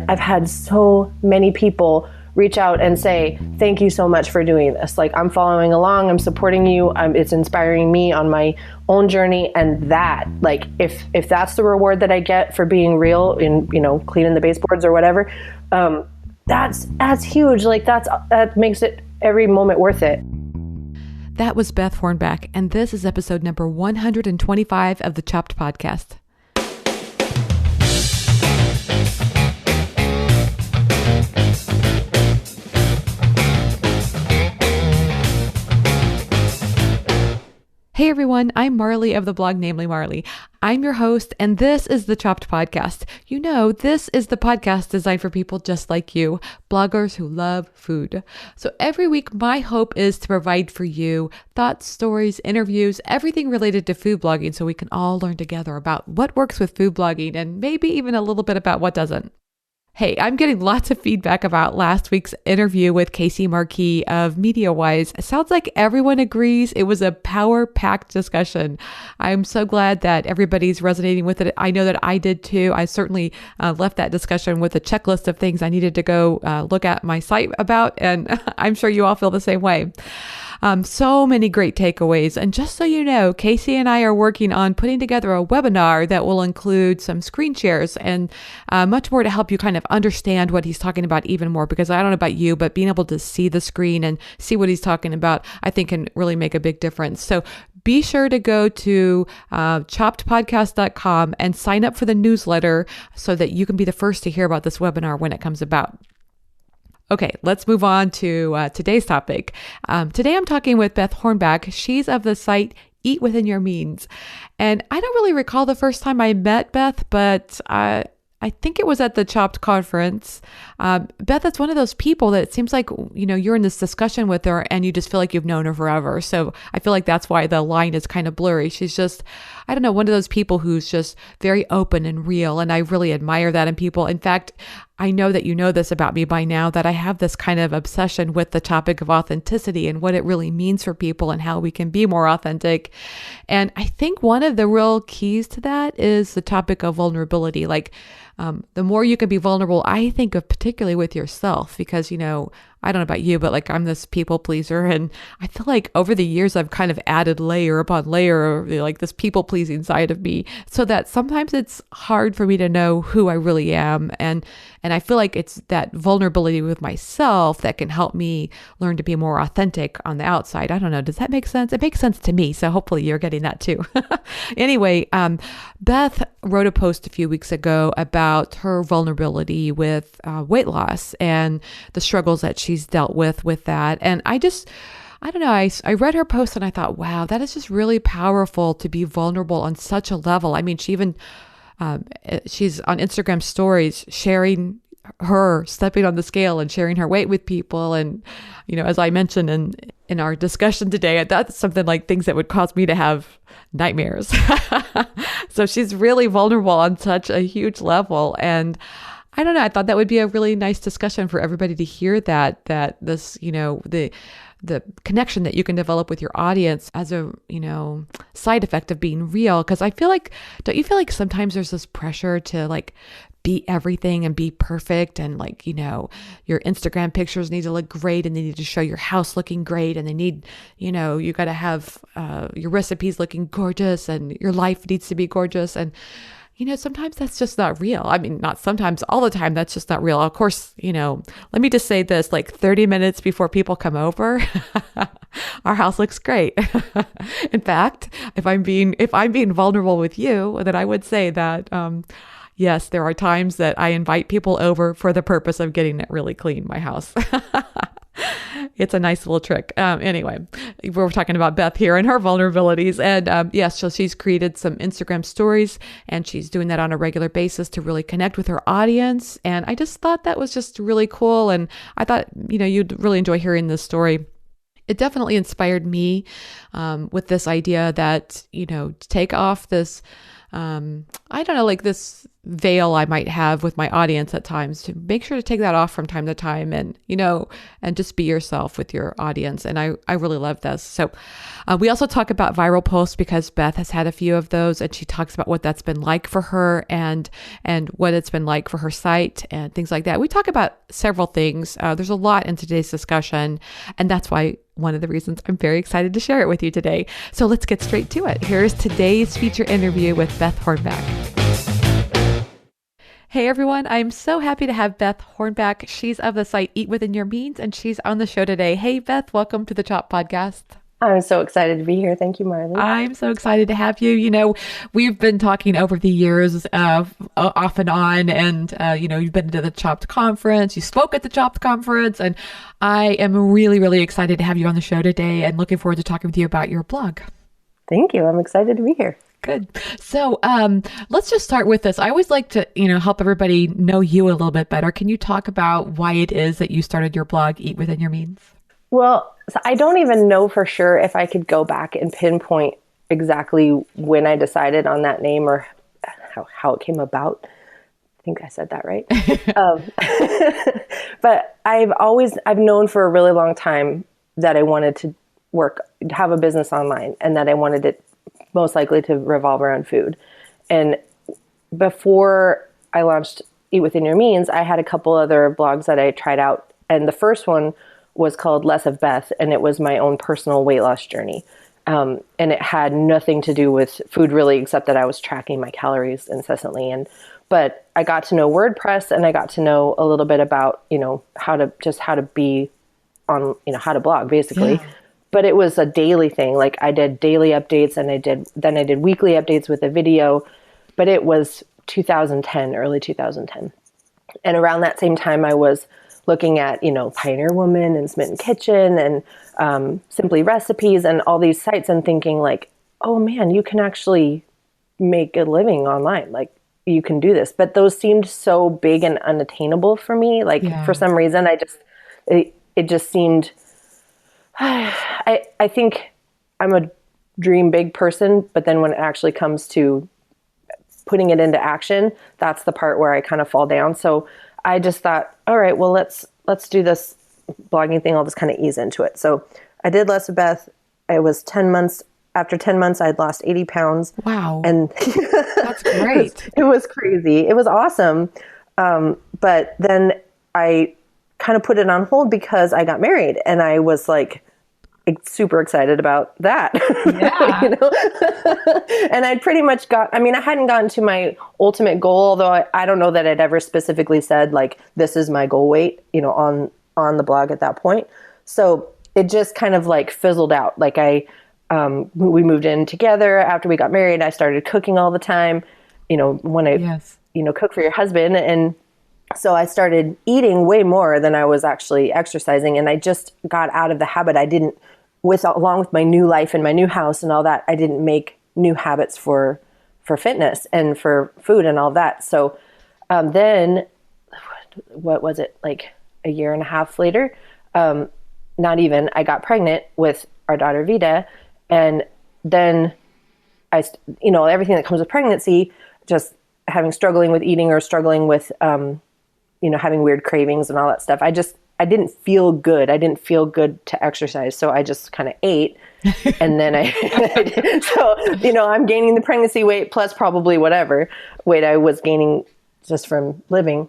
I've had so many people reach out and say, thank you so much for doing this. Like, I'm following along, I'm supporting you, it's inspiring me on my own journey. And that, like, if that's the reward that I get for being real in, cleaning the baseboards or whatever, that's huge. Like, that makes it every moment worth it. That was Beth Hornback, and this is episode number 125 of the Chopped Podcast. Hey everyone, I'm Marley of the blog Namely Marley. I'm your host, and this is the Chopped Podcast. This is the podcast designed for people just like you, bloggers who love food. So every week, my hope is to provide for you thoughts, stories, interviews, everything related to food blogging so we can all learn together about what works with food blogging and maybe even a little bit about what doesn't. Hey, I'm getting lots of feedback about last week's interview with Casey Marquis of MediaWise. It sounds like everyone agrees it was a power-packed discussion. I'm so glad that everybody's resonating with it. I know that I did too. I certainly left that discussion with a checklist of things I needed to go look at my site about, and I'm sure you all feel the same way. So many great takeaways. And just so you know, Casey and I are working on putting together a webinar that will include some screen shares and much more to help you kind of understand what he's talking about even more, because I don't know about you, but being able to see the screen and see what he's talking about, I think can really make a big difference. So be sure to go to choppedpodcast.com and sign up for the newsletter so that you can be the first to hear about this webinar when it comes about. Okay, let's move on to today's topic. Today I'm talking with Beth Hornback. She's of the site Eat Within Your Means. And I don't really recall the first time I met Beth, but I think it was at the Chopped conference. Beth, that's one of those people that it seems like, you're in this discussion with her and you just feel like you've known her forever. So I feel like that's why the line is kind of blurry. She's just, I don't know, one of those people who's just very open and real. And I really admire that in people. In fact, I know that you know this about me by now, that I have this kind of obsession with the topic of authenticity and what it really means for people and how we can be more authentic. And I think one of the real keys to that is the topic of vulnerability. Like, the more you can be vulnerable, I think of particularly with yourself, because, I don't know about you, but like I'm this people pleaser. And I feel like over the years, I've kind of added layer upon layer of like this people pleasing side of me, so that sometimes it's hard for me to know who I really am. And I feel like it's that vulnerability with myself that can help me learn to be more authentic on the outside. I don't know. Does that make sense? It makes sense to me. So hopefully you're getting that too. Anyway, Beth wrote a post a few weeks ago about her vulnerability with weight loss and the struggles that she's dealt with that. And I don't know, I read her post and I thought, wow, that is just really powerful to be vulnerable on such a level. I mean, she's on Instagram stories sharing her stepping on the scale and sharing her weight with people. And, as I mentioned in our discussion today, that's something like things that would cause me to have nightmares. So she's really vulnerable on such a huge level. And I don't know, I thought that would be a really nice discussion for everybody to hear that this, the connection that you can develop with your audience as a, side effect of being real. Because I feel like, don't you feel like sometimes there's this pressure to like be everything and be perfect, and like, your Instagram pictures need to look great and they need to show your house looking great, and they need, you got to have your recipes looking gorgeous and your life needs to be gorgeous. And sometimes that's just not real. I mean, not sometimes, all the time, that's just not real. Of course, let me just say this, like 30 minutes before people come over, our house looks great. In fact, if I'm being vulnerable with you, then I would say that, yes, there are times that I invite people over for the purpose of getting it really clean, my house. It's a nice little trick. Anyway, we're talking about Beth here and her vulnerabilities. And yes, so she's created some Instagram stories and she's doing that on a regular basis to really connect with her audience. And I just thought that was just really cool. And I thought, you'd really enjoy hearing this story. It definitely inspired me with this idea that, to take off this I don't know, like this veil I might have with my audience at times, to make sure to take that off from time to time, and, and just be yourself with your audience. And I really love this. So we also talk about viral posts, because Beth has had a few of those, and she talks about what that's been like for her, and what it's been like for her site and things like that. We talk about several things. There's a lot in today's discussion, and that's why one of the reasons I'm very excited to share it with you today. So let's get straight to it. Here's today's feature interview with Beth Hornback. Hey everyone, I'm so happy to have Beth Hornback. She's of the site Eat Within Your Means, and she's on the show today. Hey Beth, welcome to the Chop Podcast. I'm so excited to be here. Thank you, Marley. I'm so excited to have you. We've been talking over the years, off and on, and, you've been to the Chopped conference, you spoke at the Chopped conference, and I am really, really excited to have you on the show today, and looking forward to talking with you about your blog. Thank you. I'm excited to be here. Good. So let's just start with this. I always like to, help everybody know you a little bit better. Can you talk about why it is that you started your blog, Eat Within Your Means? Well, so I don't even know for sure if I could go back and pinpoint exactly when I decided on that name, or how it came about. I think I said that right. But I've known for a really long time that I wanted to have a business online, and that I wanted it most likely to revolve around food. And before I launched Eat Within Your Means, I had a couple other blogs that I tried out. And the first one was called Less of Beth, and it was my own personal weight loss journey. And it had nothing to do with food really, except that I was tracking my calories incessantly. But I got to know WordPress, and I got to know a little bit about, how to be on, how to blog basically. Yeah. But it was a daily thing. Like I did daily updates, and I did weekly updates with a video, but it was 2010, early 2010. And around that same time I was looking at, Pioneer Woman and Smitten Kitchen and Simply Recipes and all these sites, and thinking like, oh man, you can actually make a living online. Like you can do this. But those seemed so big and unattainable for me. Like for some reason, it just seemed, I think I'm a dream big person, but then when it actually comes to putting it into action, that's the part where I kind of fall down. So I just thought, all right, well, let's do this blogging thing. I'll just kind of ease into it. So I did Less of Beth. It was 10 months. After 10 months, I'd lost 80 pounds. Wow. And that's great. It was crazy. It was awesome. But then I kind of put it on hold because I got married, and I was like super excited about that. Yeah. And I'd pretty much I hadn't gotten to my ultimate goal, although I don't know that I'd ever specifically said like, this is my goal weight, on the blog at that point. So it just kind of like fizzled out. Like we moved in together after we got married. I started cooking all the time, when I, cook for your husband. And so I started eating way more than I was actually exercising. And I just got out of the habit. Along with my new life and my new house and all that, I didn't make new habits for fitness and for food and all that. So then what was it, like a year and a half later, not even, I got pregnant with our daughter Vida. And then everything that comes with pregnancy, just struggling with eating, or struggling with, having weird cravings and all that stuff. I didn't feel good. I didn't feel good to exercise. So I just kind of ate. And then I'm gaining the pregnancy weight plus probably whatever weight I was gaining just from living.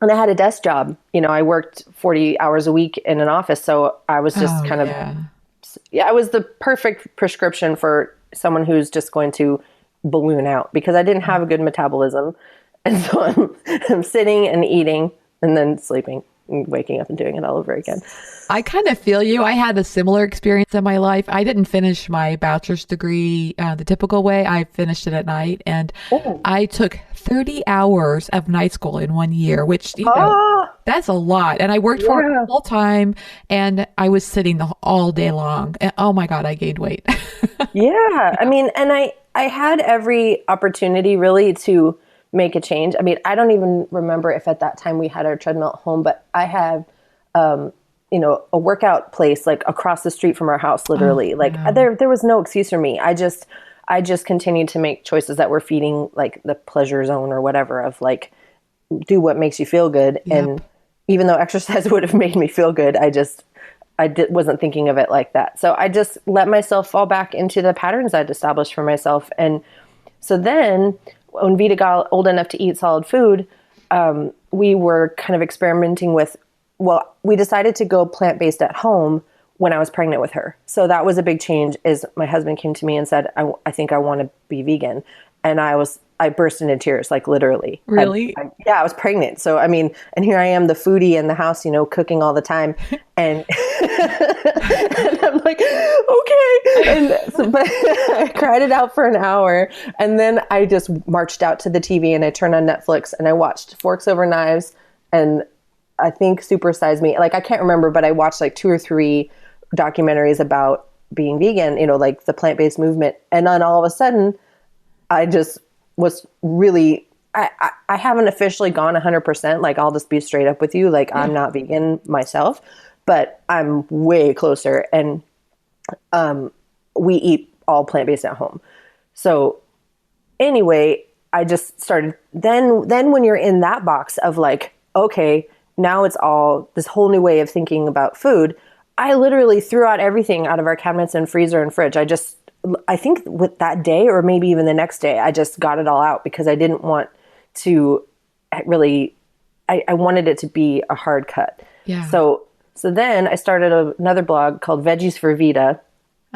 And I had a desk job. I worked 40 hours a week in an office. So I was just I was the perfect prescription for someone who's just going to balloon out, because I didn't have a good metabolism. And so I'm sitting and eating and then sleeping and waking up and doing it all over again. I kind of feel you. I had a similar experience in my life. I didn't finish my bachelor's degree the typical way. I finished it at night, and I took 30 hours of night school in 1 year, which, that's a lot. And I worked for it full time, and I was sitting all day long. And oh my God, I gained weight. Yeah. And I had every opportunity really to make a change. I don't even remember if at that time we had our treadmill at home, but I have, a workout place like across the street from our house, literally. There was no excuse for me. I just continued to make choices that were feeding like the pleasure zone or whatever of like, do what makes you feel good. Yep. And even though exercise would have made me feel good, wasn't thinking of it like that. So I just let myself fall back into the patterns I'd established for myself. And so then when Vita got old enough to eat solid food, we were kind of experimenting with, we decided to go plant-based at home when I was pregnant with her. So that was a big change. Is my husband came to me and said, I think I want to be vegan. And I burst into tears, like literally. Really? I was pregnant. So, I mean, and here I am, the foodie in the house, cooking all the time. And, and I'm like, okay. But I cried it out for an hour. And then I just marched out to the TV and I turned on Netflix and I watched Forks Over Knives and I think Super Size Me. Like, I can't remember, but I watched like 2 or 3 documentaries about being vegan, like the plant-based movement. And then all of a sudden, I just was really, I haven't officially gone 100%. Like, I'll just be straight up with you. Like, I'm not vegan myself, but I'm way closer. And we eat all plant-based at home. So anyway, I just started, then when you're in that box of like, okay, now it's all this whole new way of thinking about food. I literally threw out everything out of our cabinets and freezer and fridge. I think with that day or maybe even the next day, I just got it all out because I didn't want to really, I wanted it to be a hard cut. Yeah. So then I started another blog called Veggies for Vita.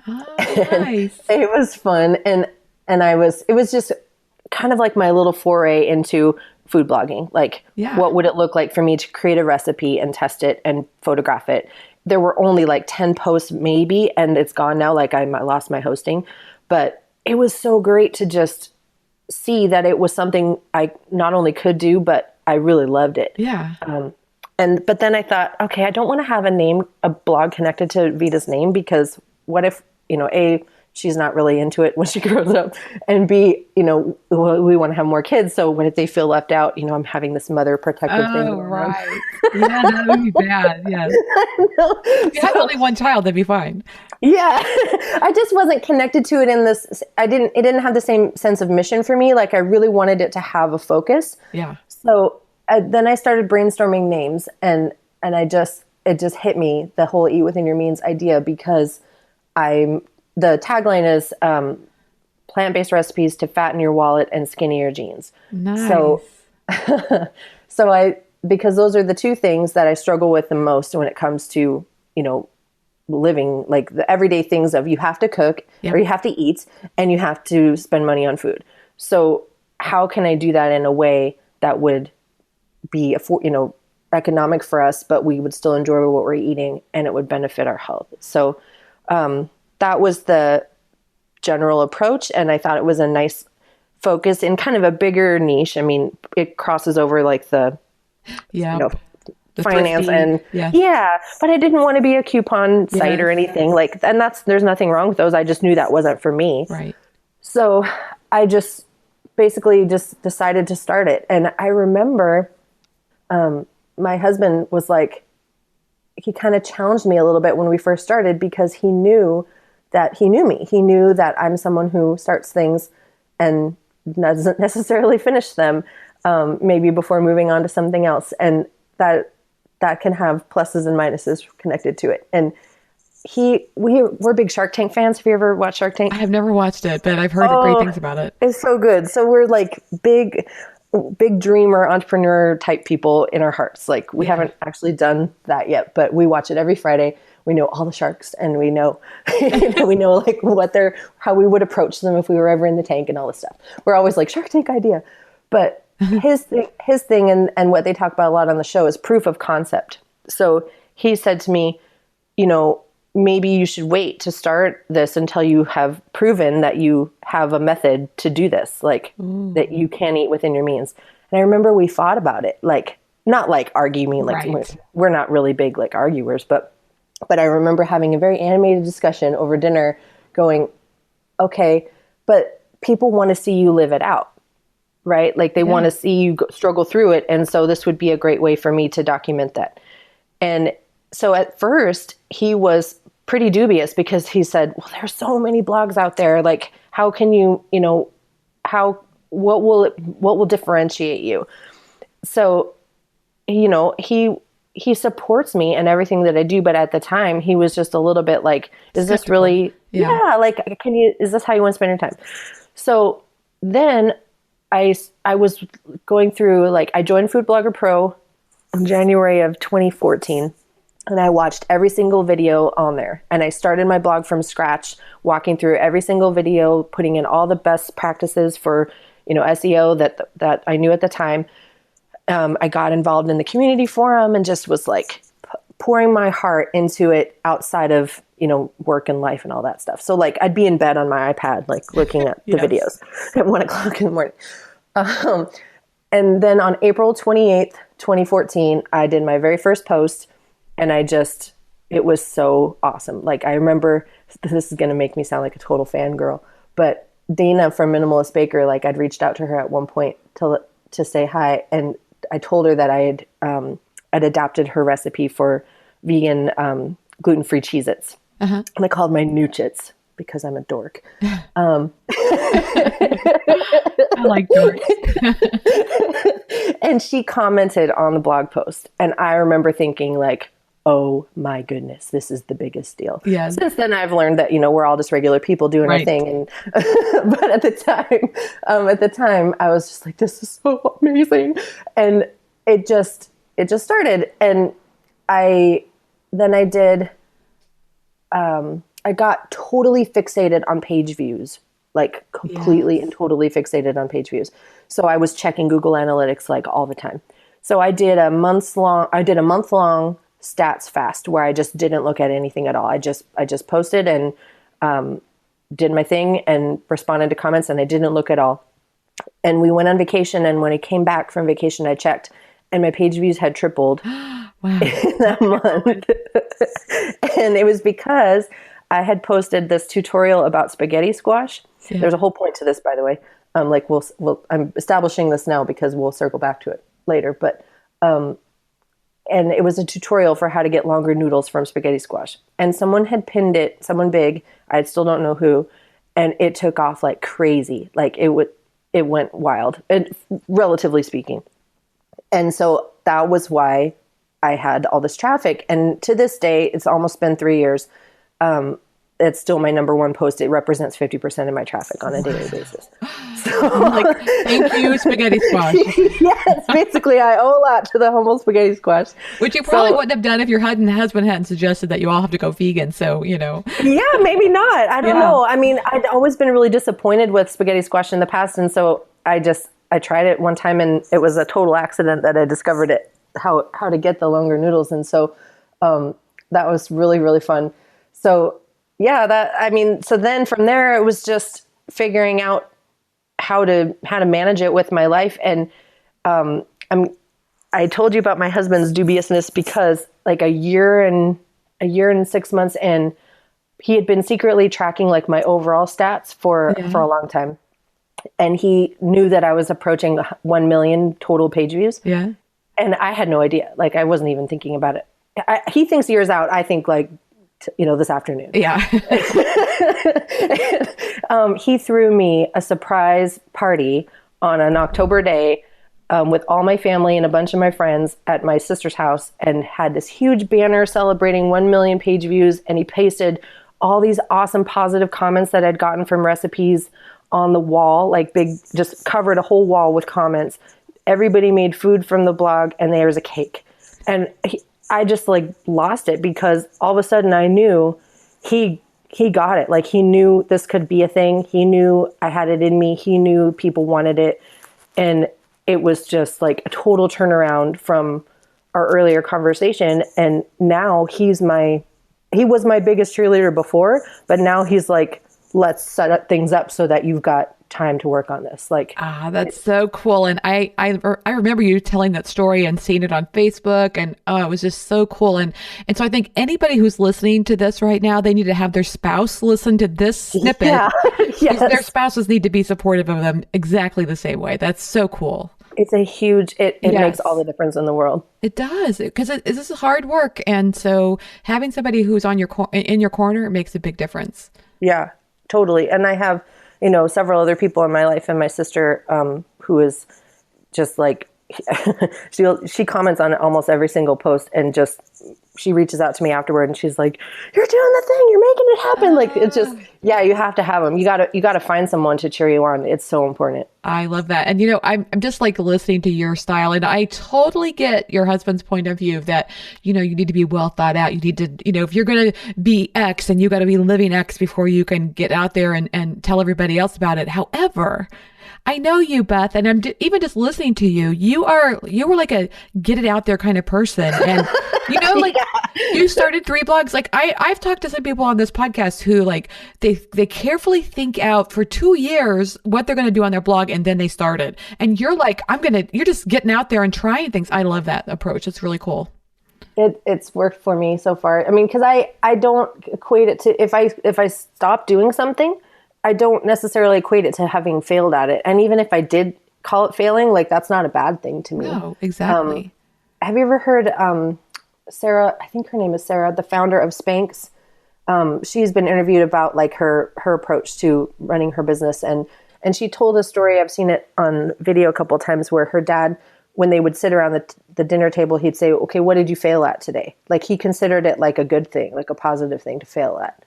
Oh, nice. It was fun. And it was just kind of like my little foray into food blogging. Like, what would it look like for me to create a recipe and test it and photograph it? There were only like 10 posts maybe, and it's gone now. Like, I lost my hosting, but it was so great to just see that it was something I not only could do, but I really loved it. Yeah. But then I thought, okay, I don't want to have a blog connected to Vita's name, because what if, A, she's not really into it when she grows up, and B, we want to have more kids. So what if they feel left out? I'm having this mother protective thing. Oh, right. Yeah, that would be bad. Yes. If you had only one child, that'd be fine. Yeah. I just wasn't connected to it in this. It didn't have the same sense of mission for me. Like, I really wanted it to have a focus. Yeah. So then I started brainstorming names, and it just hit me, the whole Eat Within Your Means idea, because the tagline is plant-based recipes to fatten your wallet and skinny your jeans. Nice. So because those are the 2 things that I struggle with the most when it comes to, living, like the everyday things of you have to cook or you have to eat and you have to spend money on food. So how can I do that in a way that would be, economic for us, but we would still enjoy what we're eating and it would benefit our health? So, that was the general approach. And I thought it was a nice focus in kind of a bigger niche. I mean, it crosses over like the finance thrifty, and but I didn't want to be a coupon site or anything like, and there's nothing wrong with those. I just knew that wasn't for me. Right. So I just basically just decided to start it. And I remember, my husband was like, he kind of challenged me a little bit when we first started, because he knew me. He knew that I'm someone who starts things and doesn't necessarily finish them, maybe before moving on to something else. And that can have pluses and minuses connected to it. And we're big Shark Tank fans. Have you ever watched Shark Tank? I have never watched it, but I've heard great things about it. It's so good. So we're like big dreamer, entrepreneur type people in our hearts. Like, we haven't actually done that yet, but we watch it every Friday. We know all the sharks, and we know, we know like how we would approach them if we were ever in the tank and all this stuff. We're always like, Shark Tank idea. But his thing and what they talk about a lot on the show is proof of concept. So he said to me, maybe you should wait to start this until you have proven that you have a method to do this, like that you can eat within your means. And I remember we fought about it, like, not like arguing, like we're not really big like arguers, but I remember having a very animated discussion over dinner going, okay, but people want to see you live it out, right? Like, they want to see you struggle through it. And so this would be a great way for me to document that. And so at first he was pretty dubious because he said, well, there's so many blogs out there. Like, how can you, what will differentiate you? So, he supports me in everything that I do. But at the time he was just a little bit like, is Skeptical. this really, like, is this how you want to spend your time? So then I was going through, like, I joined Food Blogger Pro in January of 2014. And I watched every single video on there. And I started my blog from scratch, walking through every single video, putting in all the best practices for, SEO that I knew at the time. I got involved in the community forum and just was like pouring my heart into it outside of, work and life and all that stuff. So like I'd be in bed on my iPad, like looking at the videos at 1:00 in the morning. And then on April 28th, 2014, I did my very first post. And it was so awesome. Like, I remember, this is going to make me sound like a total fangirl, but Dana from Minimalist Baker, like, I'd reached out to her at one point to say hi. And I told her that I'd adapted her recipe for vegan, gluten-free Cheez-Its. And I called my Noochits because I'm a dork. I like dorks. And she commented on the blog post. And I remember thinking, like, oh my goodness, this is the biggest deal. Yeah. Since then I've learned that, we're all just regular people doing our thing. And, but at the time I was just like, this is so amazing. And it just started. And I got totally fixated on page views, like completely and totally fixated on page views. So I was checking Google Analytics like all the time. So I did a month-long stats fast where I just didn't look at anything at all. I just posted and did my thing and responded to comments, and I didn't look at all. And we went on vacation, and when I came back from vacation, I checked, and my page views had tripled in that month. And it was because I had posted this tutorial about spaghetti squash. Yeah. There's a whole point to this, by the way. I'm establishing this now because we'll circle back to it later. But and it was a tutorial for how to get longer noodles from spaghetti squash. And someone had pinned it, someone big, I still don't know who, and it took off like crazy. Like it went wild, and relatively speaking. And so that was why I had all this traffic. And to this day, it's almost been 3 years. It's still my number one post. It represents 50% of my traffic on a daily basis. So, like, thank you, spaghetti squash. Yes, basically, I owe a lot to the humble spaghetti squash. Which you probably wouldn't have done if your husband hadn't suggested that you all have to go vegan. So, Yeah, maybe not. I don't know. I mean, I'd always been really disappointed with spaghetti squash in the past. And so I tried it one time, and it was a total accident that I discovered how to get the longer noodles. And so that was really, really fun. So so then from there, it was just figuring out how to manage it with my life. And I told you about my husband's dubiousness because like a year and 6 months in, he had been secretly tracking like my overall stats for a long time. And he knew that I was approaching 1 million total page views. Yeah. And I had no idea. Like, I wasn't even thinking about it. He thinks years out. I think like, this afternoon. Yeah. He threw me a surprise party on an October day with all my family and a bunch of my friends at my sister's house, and had this huge banner celebrating 1 million page views. And he pasted all these awesome positive comments that I'd gotten from recipes on the wall, like big, just covered a whole wall with comments. Everybody made food from the blog, and there was a cake. And I just like lost it because all of a sudden I knew he got it. Like, he knew this could be a thing. He knew I had it in me. He knew people wanted it. And it was just like a total turnaround from our earlier conversation. And now he was my biggest cheerleader before, but now he's like, let's set things up so that you've got time to work on this. Like, that's so cool. And I remember you telling that story and seeing it on Facebook, and it was just so cool. And so I think anybody who's listening to this right now, they need to have their spouse listen to this snippet. Yeah. Yes. Their spouses need to be supportive of them exactly the same way. That's so cool. It's a huge, it makes all Yes, the difference in the world. it does because this is hard work. And so having somebody who's on in your corner makes a big difference. Yeah, totally. And I have, several other people in my life, and my sister, who is just like, she comments on almost every single post, and just she reaches out to me afterward, and she's like, "You're doing the thing. You're making it happen." Like, it's just, yeah, you have to have them. You gotta find someone to cheer you on. It's so important. I love that. And I'm just like listening to your style, and I totally get your husband's point of view that, you need to be well thought out. You need to, if you're going to be X, and you got to be living X before you can get out there and tell everybody else about it. However, I know you, Beth, and even just listening to you, you were like a get it out there kind of person. And, like you started 3 blogs. Like I've talked to some people on this podcast who like, they carefully think out for 2 years what they're going to do on their blog. And then they started. And you're like, you're just getting out there and trying things. I love that approach. It's really cool. It's worked for me so far. I mean, because I don't equate it to, if I stop doing something, I don't necessarily equate it to having failed at it. And even if I did call it failing, like that's not a bad thing to me. No, exactly. Have you ever heard Sarah, I think her name is Sarah, the founder of Spanx? She's been interviewed about like her approach to running her business. And she told a story, I've seen it on video a couple of times, where her dad, when they would sit around the dinner table, he'd say, "Okay, what did you fail at today?" Like he considered it like a good thing, like a positive thing to fail at.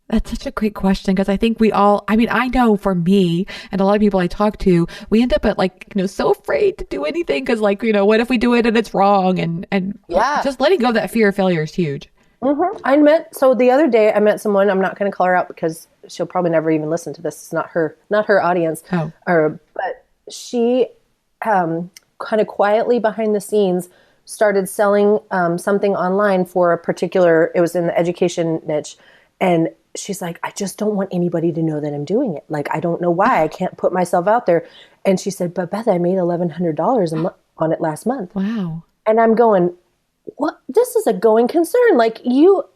That's such a great question, because I think I know for me and a lot of people I talk to, we end up at like, so afraid to do anything because like, what if we do it and it's wrong? And yeah, just letting go of that fear of failure is huge. Mm-hmm. So the other day I met someone, I'm not going to call her out because she'll probably never even listen to this. It's not her audience. Oh. But she kind of quietly behind the scenes started selling something online for a particular, it was in the education niche. And she's like, "I just don't want anybody to know that I'm doing it. Like, I don't know why I can't put myself out there." And she said, "But Beth, I made $1,100 on it last month." Wow. And I'm going, "What? This is a going concern. Like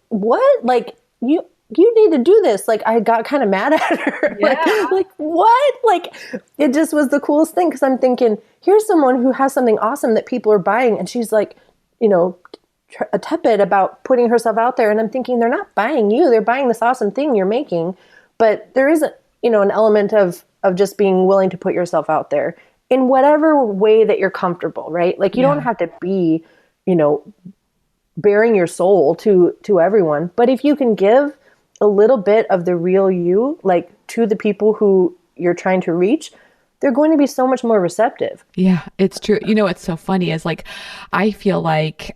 what? Like you need to do this." Like I got kind of mad at her. Yeah. like what? Like it just was the coolest thing. 'Cause I'm thinking, here's someone who has something awesome that people are buying. And she's like, tepid about putting herself out there. And I'm thinking, they're not buying you, they're buying this awesome thing you're making. But there is an element of just being willing to put yourself out there in whatever way that you're comfortable, right? Like you don't have to be, bearing your soul to everyone. But if you can give a little bit of the real you, like to the people who you're trying to reach, they're going to be so much more receptive. Yeah, it's true. What's so funny is like, I feel like,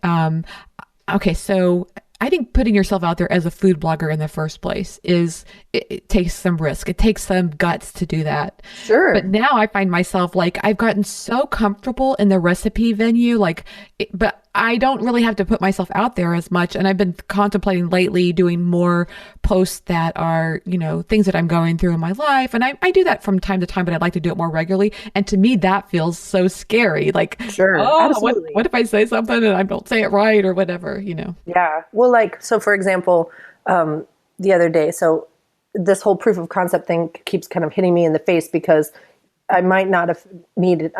okay, so I think putting yourself out there as a food blogger in the first place it takes some risk. It takes some guts to do that. Sure. But now I find myself like, I've gotten so comfortable in the recipe venue, but I don't really have to put myself out there as much. And I've been contemplating lately doing more posts that are, things that I'm going through in my life. And I do that from time to time, but I'd like to do it more regularly. And to me, that feels so scary. Like, sure, absolutely. What if I say something and I don't say it right or whatever, Yeah. Well, so for example, the other day, so this whole proof of concept thing keeps kind of hitting me in the face because I might not have needed,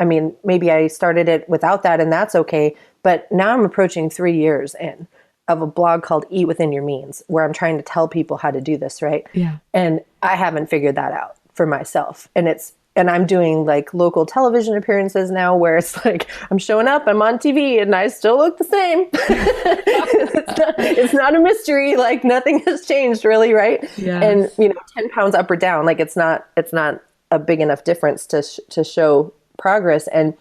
maybe I started it without that and that's okay. But now I'm approaching 3 years in of a blog called Eat Within Your Means, where I'm trying to tell people how to do this, right? Yeah. And I haven't figured that out for myself. And I'm doing like local television appearances now where it's like, I'm showing up, I'm on TV and I still look the same. it's not a mystery. Like nothing has changed really. Right. Yes. And 10 pounds up or down, like it's not a big enough difference to show progress. And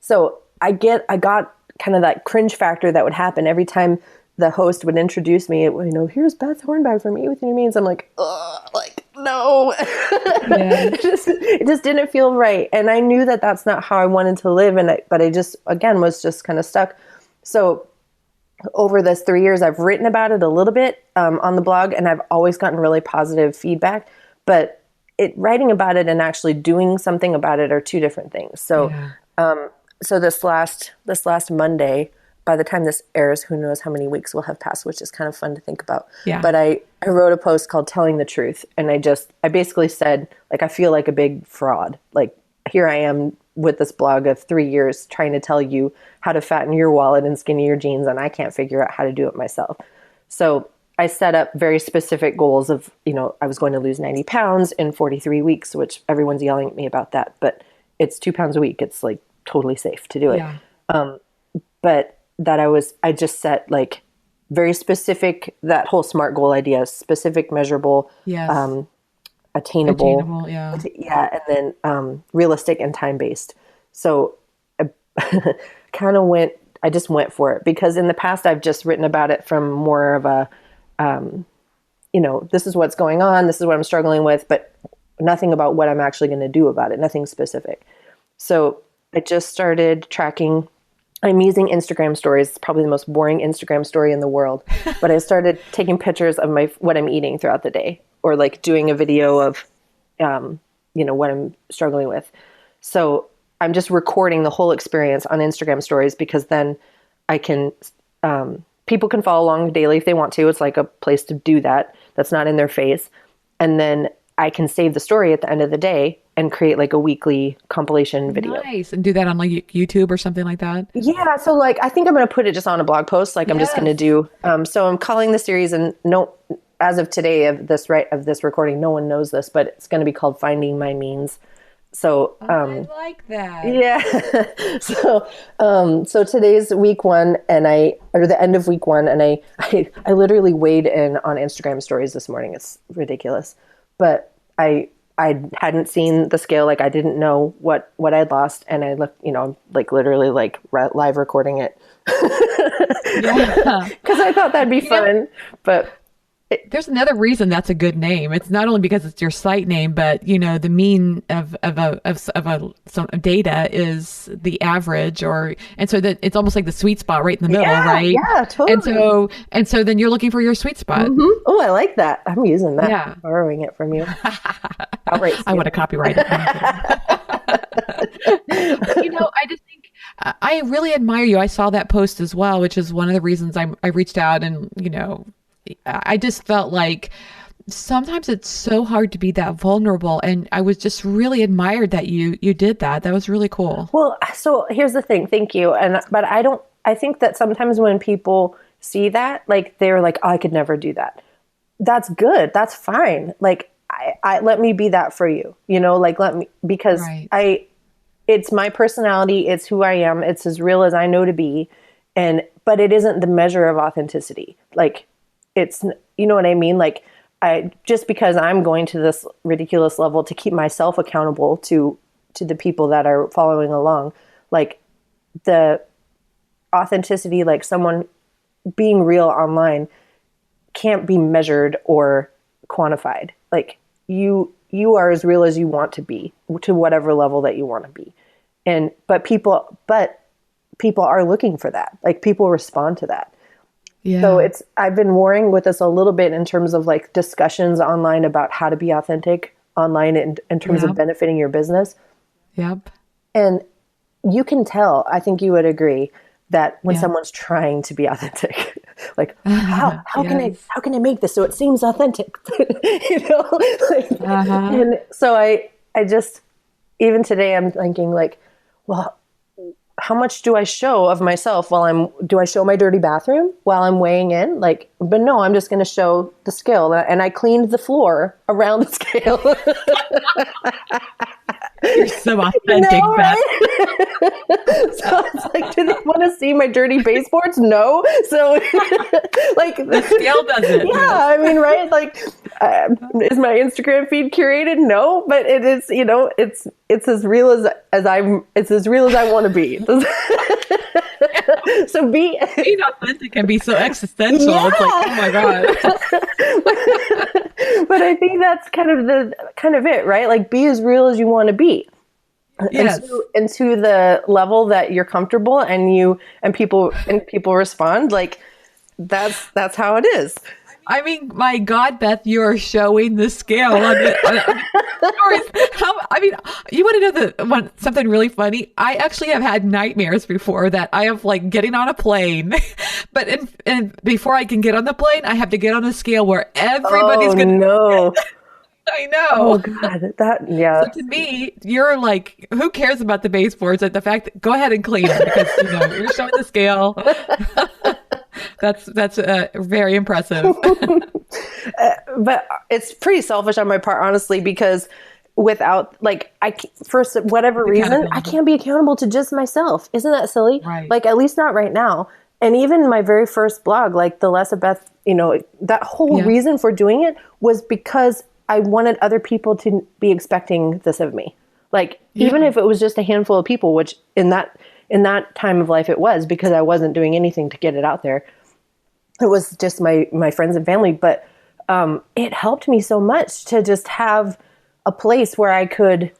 so I got kind of that cringe factor that would happen every time the host would introduce me. Here's Beth Hornback from Eat Within Your Means. I'm like, ugh, like, no, it just didn't feel right. And I knew that that's not how I wanted to live. But I just, again, was just kind of stuck. So over this 3 years, I've written about it a little bit on the blog, and I've always gotten really positive feedback. But writing about it and actually doing something about it are two different things. So, so this last Monday, by the time this airs, who knows how many weeks will have passed, which is kind of fun to think about. Yeah. But I wrote a post called Telling the Truth. And I basically said, like, I feel like a big fraud. Like, here I am with this blog of 3 years trying to tell you how to fatten your wallet and skinny your jeans, and I can't figure out how to do it myself. So I set up very specific goals of, I was going to lose 90 pounds in 43 weeks, which everyone's yelling at me about that, but it's 2 pounds a week. It's like totally safe to do it. Yeah. But that I just set like very specific, that whole SMART goal idea, specific, measurable, Yes. Attainable, yeah. and then realistic and time-based. So I I just went for it, because in the past I've just written about it from more of a, this is what's going on, this is what I'm struggling with, but nothing about what I'm actually going to do about it, nothing specific. So I just started tracking. I'm using Instagram stories. It's probably the most boring Instagram story in the world, but I started taking pictures of what I'm eating throughout the day, or like doing a video of, what I'm struggling with. So I'm just recording the whole experience on Instagram stories, because then I can, people can follow along daily if they want to. It's like a place to do that. That's not in their face. And then I can save the story at the end of the day and create like a weekly compilation video. Nice. And do that on like YouTube or something like that? Yeah. So like, I think I'm going to put it just on a blog post. Like I'm just going to do, so I'm calling the series, and as of today of this recording, no one knows this, but it's going to be called Finding My Means. So, I like that. Yeah. So today's week 1, or the end of week 1, and I literally weighed in on Instagram stories this morning. It's ridiculous, but I hadn't seen the scale. Like I didn't know what I'd lost. And I looked, like literally like live recording it. Yeah. Cause I thought that'd be fun, but there's another reason that's a good name. It's not only because it's your site name, but the mean of some data is the average, and so that it's almost like the sweet spot right in the middle, right? Yeah, totally. And so then you're looking for your sweet spot. Mm-hmm. Oh, I like that. I'm using that. Yeah. Borrowing it from you. I want to copyright it. I just think I really admire you. I saw that post as well, which is one of the reasons I reached out, and I just felt like sometimes it's so hard to be that vulnerable. And I was just really admired that you did that. That was really cool. Well, so here's the thing. Thank you. But I think that sometimes when people see that, like they're like, oh, I could never do that. That's good. That's fine. Like I let me be that for you, like let me, because right. It's my personality. It's who I am. It's as real as I know to be. But it isn't the measure of authenticity. Like, it's, you know what I mean? Like just because I'm going to this ridiculous level to keep myself accountable to the people that are following along, like the authenticity, like someone being real online can't be measured or quantified. Like you are as real as you want to be, to whatever level that you want to be. But people are looking for that. Like people respond to that. Yeah. So I've been warring with this a little bit in terms of like discussions online about how to be authentic online in terms of benefiting your business. Yep. And you can tell, I think you would agree, that when someone's trying to be authentic, like how can I make this so it seems authentic? And so I just, even today I'm thinking like, well, how much do I show of myself do I show my dirty bathroom while I'm weighing in? Like, but no, I'm just going to show the scale, and I cleaned the floor around the scale. You're so authentic, Beth. So it's like, do they want to see my dirty baseboards? No. So like the scale doesn't. Yeah. I mean, right. Like, is my Instagram feed curated? No, but it is, it's as real as I want to be. So being authentic can be so existential. Yeah. It's like, oh my God. But I think that's kind of it, right? Like be as real as you want to be. Yes. And to the level that you're comfortable and people respond, like that's how it is. I mean, my God, Beth, you're showing the scale on it. You want to know something really funny? I actually have had nightmares before that I have like getting on a plane, but and before I can get on the plane, I have to get on a scale where everybody's going to. No. I Oh know. God, that yeah. So to me, you're like, who cares about the baseboards? Like the fact that go ahead and clean them because you know you're showing the scale. That's very impressive. But it's pretty selfish on my part, honestly, because without like for whatever reason, I Accountability. can't be accountable to just myself. Isn't that silly? Right. Like at least not right now. And even my very first blog, like the Less of Beth, that whole Yeah. reason for doing it was because I wanted other people to be expecting this of me. Like even Yeah. if it was just a handful of people, which in that time of life it was because I wasn't doing anything to get it out there. It was just my friends and family, but it helped me so much to just have a place where I could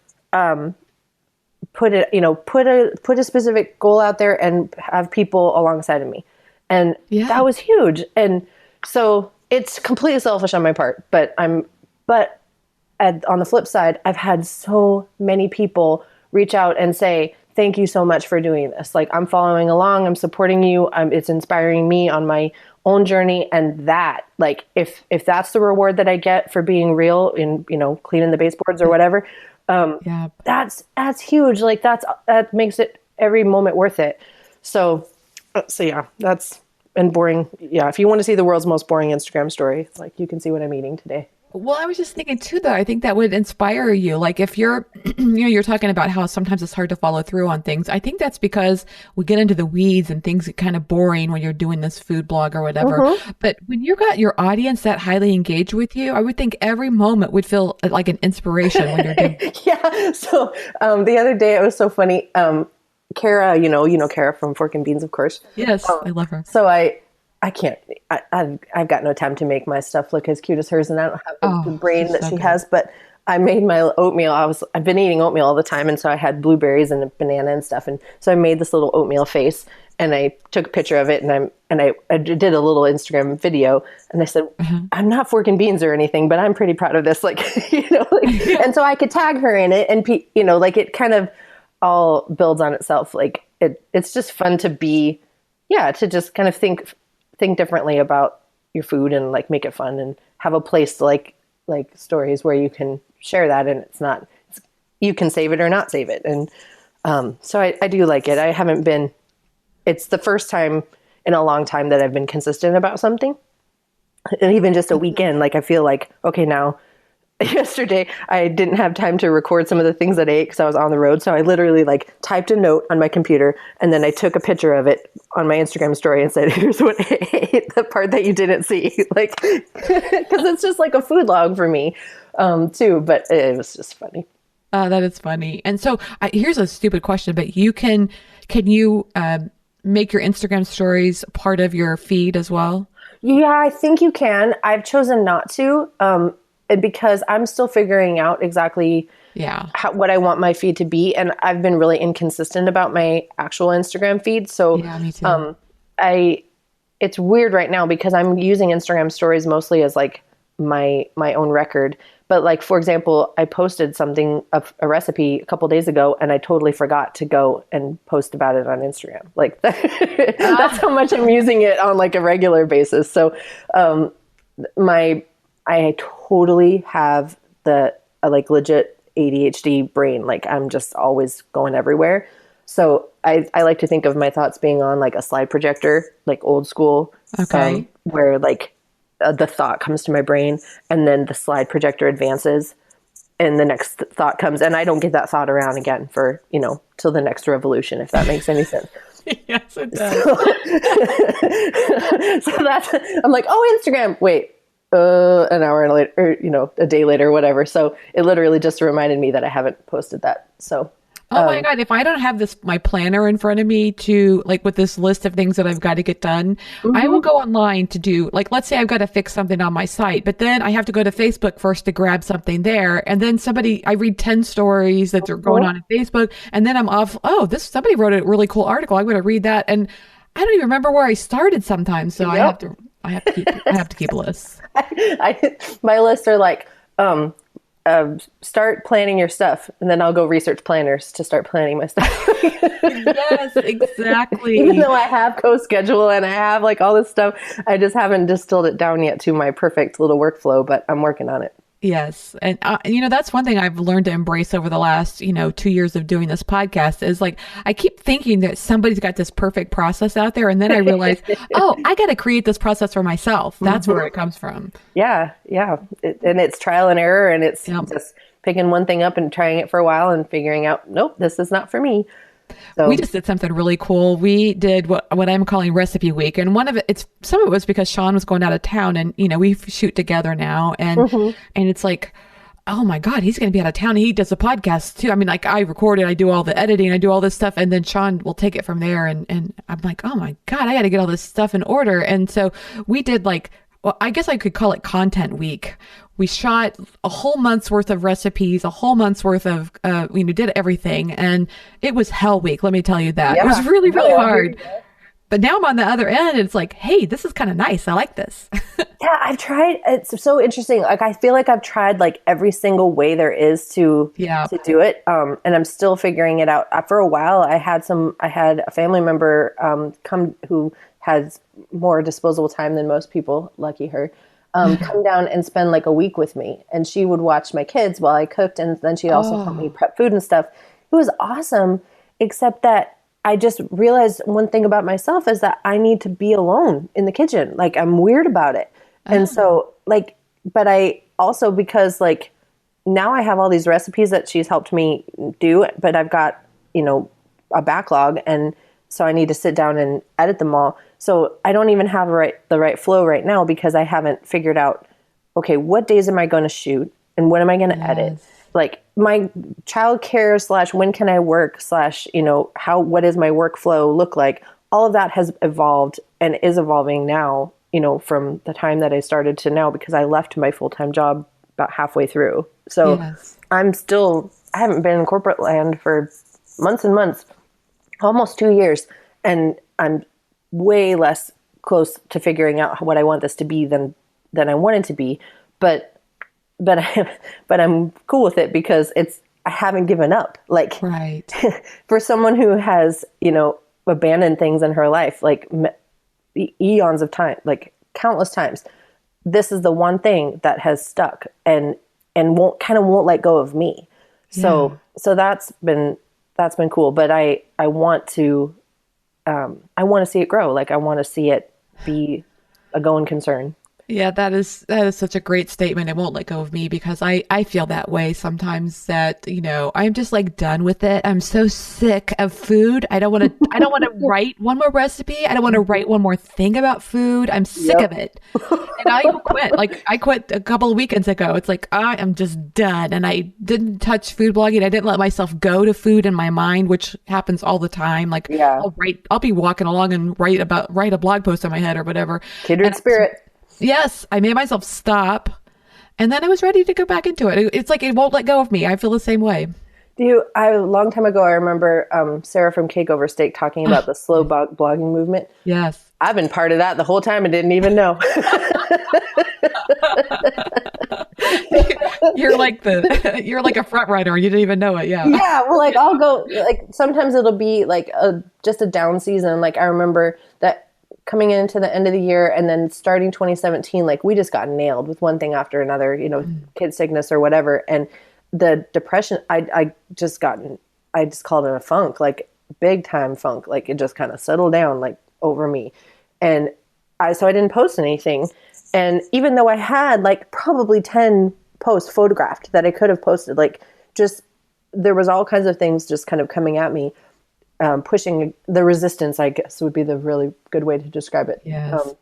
put it, put a specific goal out there and have people alongside of me, and Yeah. that was huge. And so it's completely selfish on my part, but on the flip side, I've had so many people reach out and say, thank you so much for doing this. Like, I'm following along, I'm supporting you. It's inspiring me on my own journey. And that, like, if that's the reward that I get for being real in, cleaning the baseboards or whatever, Yeah. that's huge. Like that makes it every moment worth it. So yeah, that's and boring. Yeah. If you want to see the world's most boring Instagram story, like you can see what I'm eating today. Well, I was just thinking too, though, I think that would inspire you. Like if you're, you're talking about how sometimes it's hard to follow through on things. I think that's because we get into the weeds and things get kind of boring when you're doing this food blog or whatever. But when you got your audience that highly engaged with you, I would think every moment would feel like an inspiration when you're doing. Yeah. So the other day it was so funny. Kara, you know Kara from Fork and Beans, of course. Yes, I love her. So I can't. I've got no time to make my stuff look as cute as hers, and I don't have the Oh, brain she's that so she good. has. But I made my oatmeal. I've been eating oatmeal all the time, and so I had blueberries and a banana and stuff, and so I made this little oatmeal face, and I took a picture of it, and I did a little Instagram video, and I said, I'm not Fork and Beans or anything, but I'm pretty proud of this, like and so I could tag her in it, and like it kind of all builds on itself. Like it's just fun to be, yeah, to just kind of think differently about your food and like make it fun and have a place to like stories where you can share that, and you can save it or not save it. And so I do like it. I haven't been, it's the first time in a long time that I've been consistent about something. And even just a weekend, like I feel like, okay, now yesterday I didn't have time to record some of the things that I ate because I was on the road. So I literally like typed a note on my computer, and then I took a picture of it on my Instagram story and said, here's what I ate, the part that you didn't see. Like, because it's just like a food log for me too. But it was just funny. That is funny. And so here's a stupid question, but can you make your Instagram stories part of your feed as well? Yeah, I think you can. I've chosen not to because I'm still figuring out exactly Yeah. what I want my feed to be. And I've been really inconsistent about my actual Instagram feed. So Yeah, me too. it's weird right now because I'm using Instagram stories mostly as like my own record. But like, for example, I posted something of a recipe a couple days ago, and I totally forgot to go and post about it on Instagram. Like that's how much I'm using it on like a regular basis. So I totally have the like legit ADHD brain. Like I'm just always going everywhere. So I like to think of my thoughts being on like a slide projector, like old school, Okay. where like the thought comes to my brain, and then the slide projector advances, and the next thought comes, and I don't get that thought around again for till the next revolution, if that makes any sense. Yes, it does. So that's I'm like, oh, Instagram. Wait, an hour later, or a day later, whatever. So it literally just reminded me that I haven't posted that. So Oh my God, if I don't have my planner in front of me to like with this list of things that I've got to get done, I will go online to do like, let's say I've got to fix something on my site, but then I have to go to Facebook first to grab something there. And then I read 10 stories that are going on Facebook, and then I'm off. Oh, somebody wrote a really cool article. I'm going to read that. And I don't even remember where I started sometimes. So Yep. I have to keep lists. My lists are like, start planning your stuff, and then I'll go research planners to start planning my stuff. Yes, exactly. Even though I have co-schedule and I have like all this stuff, I just haven't distilled it down yet to my perfect little workflow, but I'm working on it. Yes. And, that's one thing I've learned to embrace over the last, 2 years of doing this podcast is like, I keep thinking that somebody's got this perfect process out there. And then I realize, oh, I got to create this process for myself. That's where it comes from. Yeah. Yeah. And it's trial and error, and it's Yep. just picking one thing up and trying it for a while and figuring out, nope, this is not for me. So We just did something really cool. We did what I'm calling recipe week. And some of it was because Sean was going out of town, and, we shoot together now. And, and it's like, oh my God, he's going to be out of town. He does a podcast too. I mean, like, I record it, I do all the editing, I do all this stuff. And then Sean will take it from there. And I'm like, oh my God, I got to get all this stuff in order. And so we did well, I guess I could call it content week. We shot a whole month's worth of recipes, a whole month's worth of, did everything. And it was hell week. Let me tell you that. It was really, really hard. But now I'm on the other end, and it's like, hey, this is kind of nice. I like this. yeah, I've tried. It's so interesting. Like, I feel like I've tried like every single way there is to do it. And I'm still figuring it out. For a while, I had a family member come who has more disposable time than most people. Lucky her. Come down and spend like a week with me, and she would watch my kids while I cooked, and then she'd also help me prep food and stuff. It was awesome, except that I just realized one thing about myself is that I need to be alone in the kitchen. Like, I'm weird about it. And so like, but I also, because like now I have all these recipes that she's helped me do, but I've got, a backlog. And so I need to sit down and edit them all. So I don't even have the right flow right now, because I haven't figured out, okay, what days am I going to shoot and when am I going to edit? Like, my childcare / when can I work / what is my workflow look like? All of that has evolved and is evolving now, from the time that I started to now, because I left my full-time job about halfway through. So I haven't been in corporate land for months and months, almost 2 years. And I'm way less close to figuring out what I want this to be than I want it to be. But I'm cool with it, because I haven't given up. Like, right. For someone who has, abandoned things in her life, like eons of time, like countless times, this is the one thing that has stuck and won't let go of me. So that's been cool. But I want to see it grow. Like, I want to see it be a going concern. Yeah, that is such a great statement. It won't let go of me, because I feel that way sometimes, that, I'm just like done with it. I'm so sick of food. I don't want to write one more recipe. I don't want to write one more thing about food. I'm sick of it. And I quit. Like, I quit a couple of weekends ago. It's like, I am just done. And I didn't touch food blogging. I didn't let myself go to food in my mind, which happens all the time. Like, I'll be walking along and write a blog post in my head or whatever. Kindred spirit. Yes, I made myself stop, and then I was ready to go back into it. It's like it won't let go of me. I feel the same way. A long time ago, I remember Sarah from Cake Over Steak talking about the slow blogging movement. Yes. I've been part of that the whole time and didn't even know. You're like a front runner. You didn't even know it. Yeah. Yeah. Well, like, I'll go, like, sometimes it'll be like just a down season. Like, I remember that coming into the end of the year, and then starting 2017, like, we just got nailed with one thing after another, kid sickness or whatever. And the depression, I just called it a funk, like big time funk. Like, it just kind of settled down like over me. And so I didn't post anything. And even though I had like probably 10 posts photographed that I could have posted, like, just, there was all kinds of things just kind of coming at me. Pushing the resistance, I guess, would be the really good way to describe it. Yes.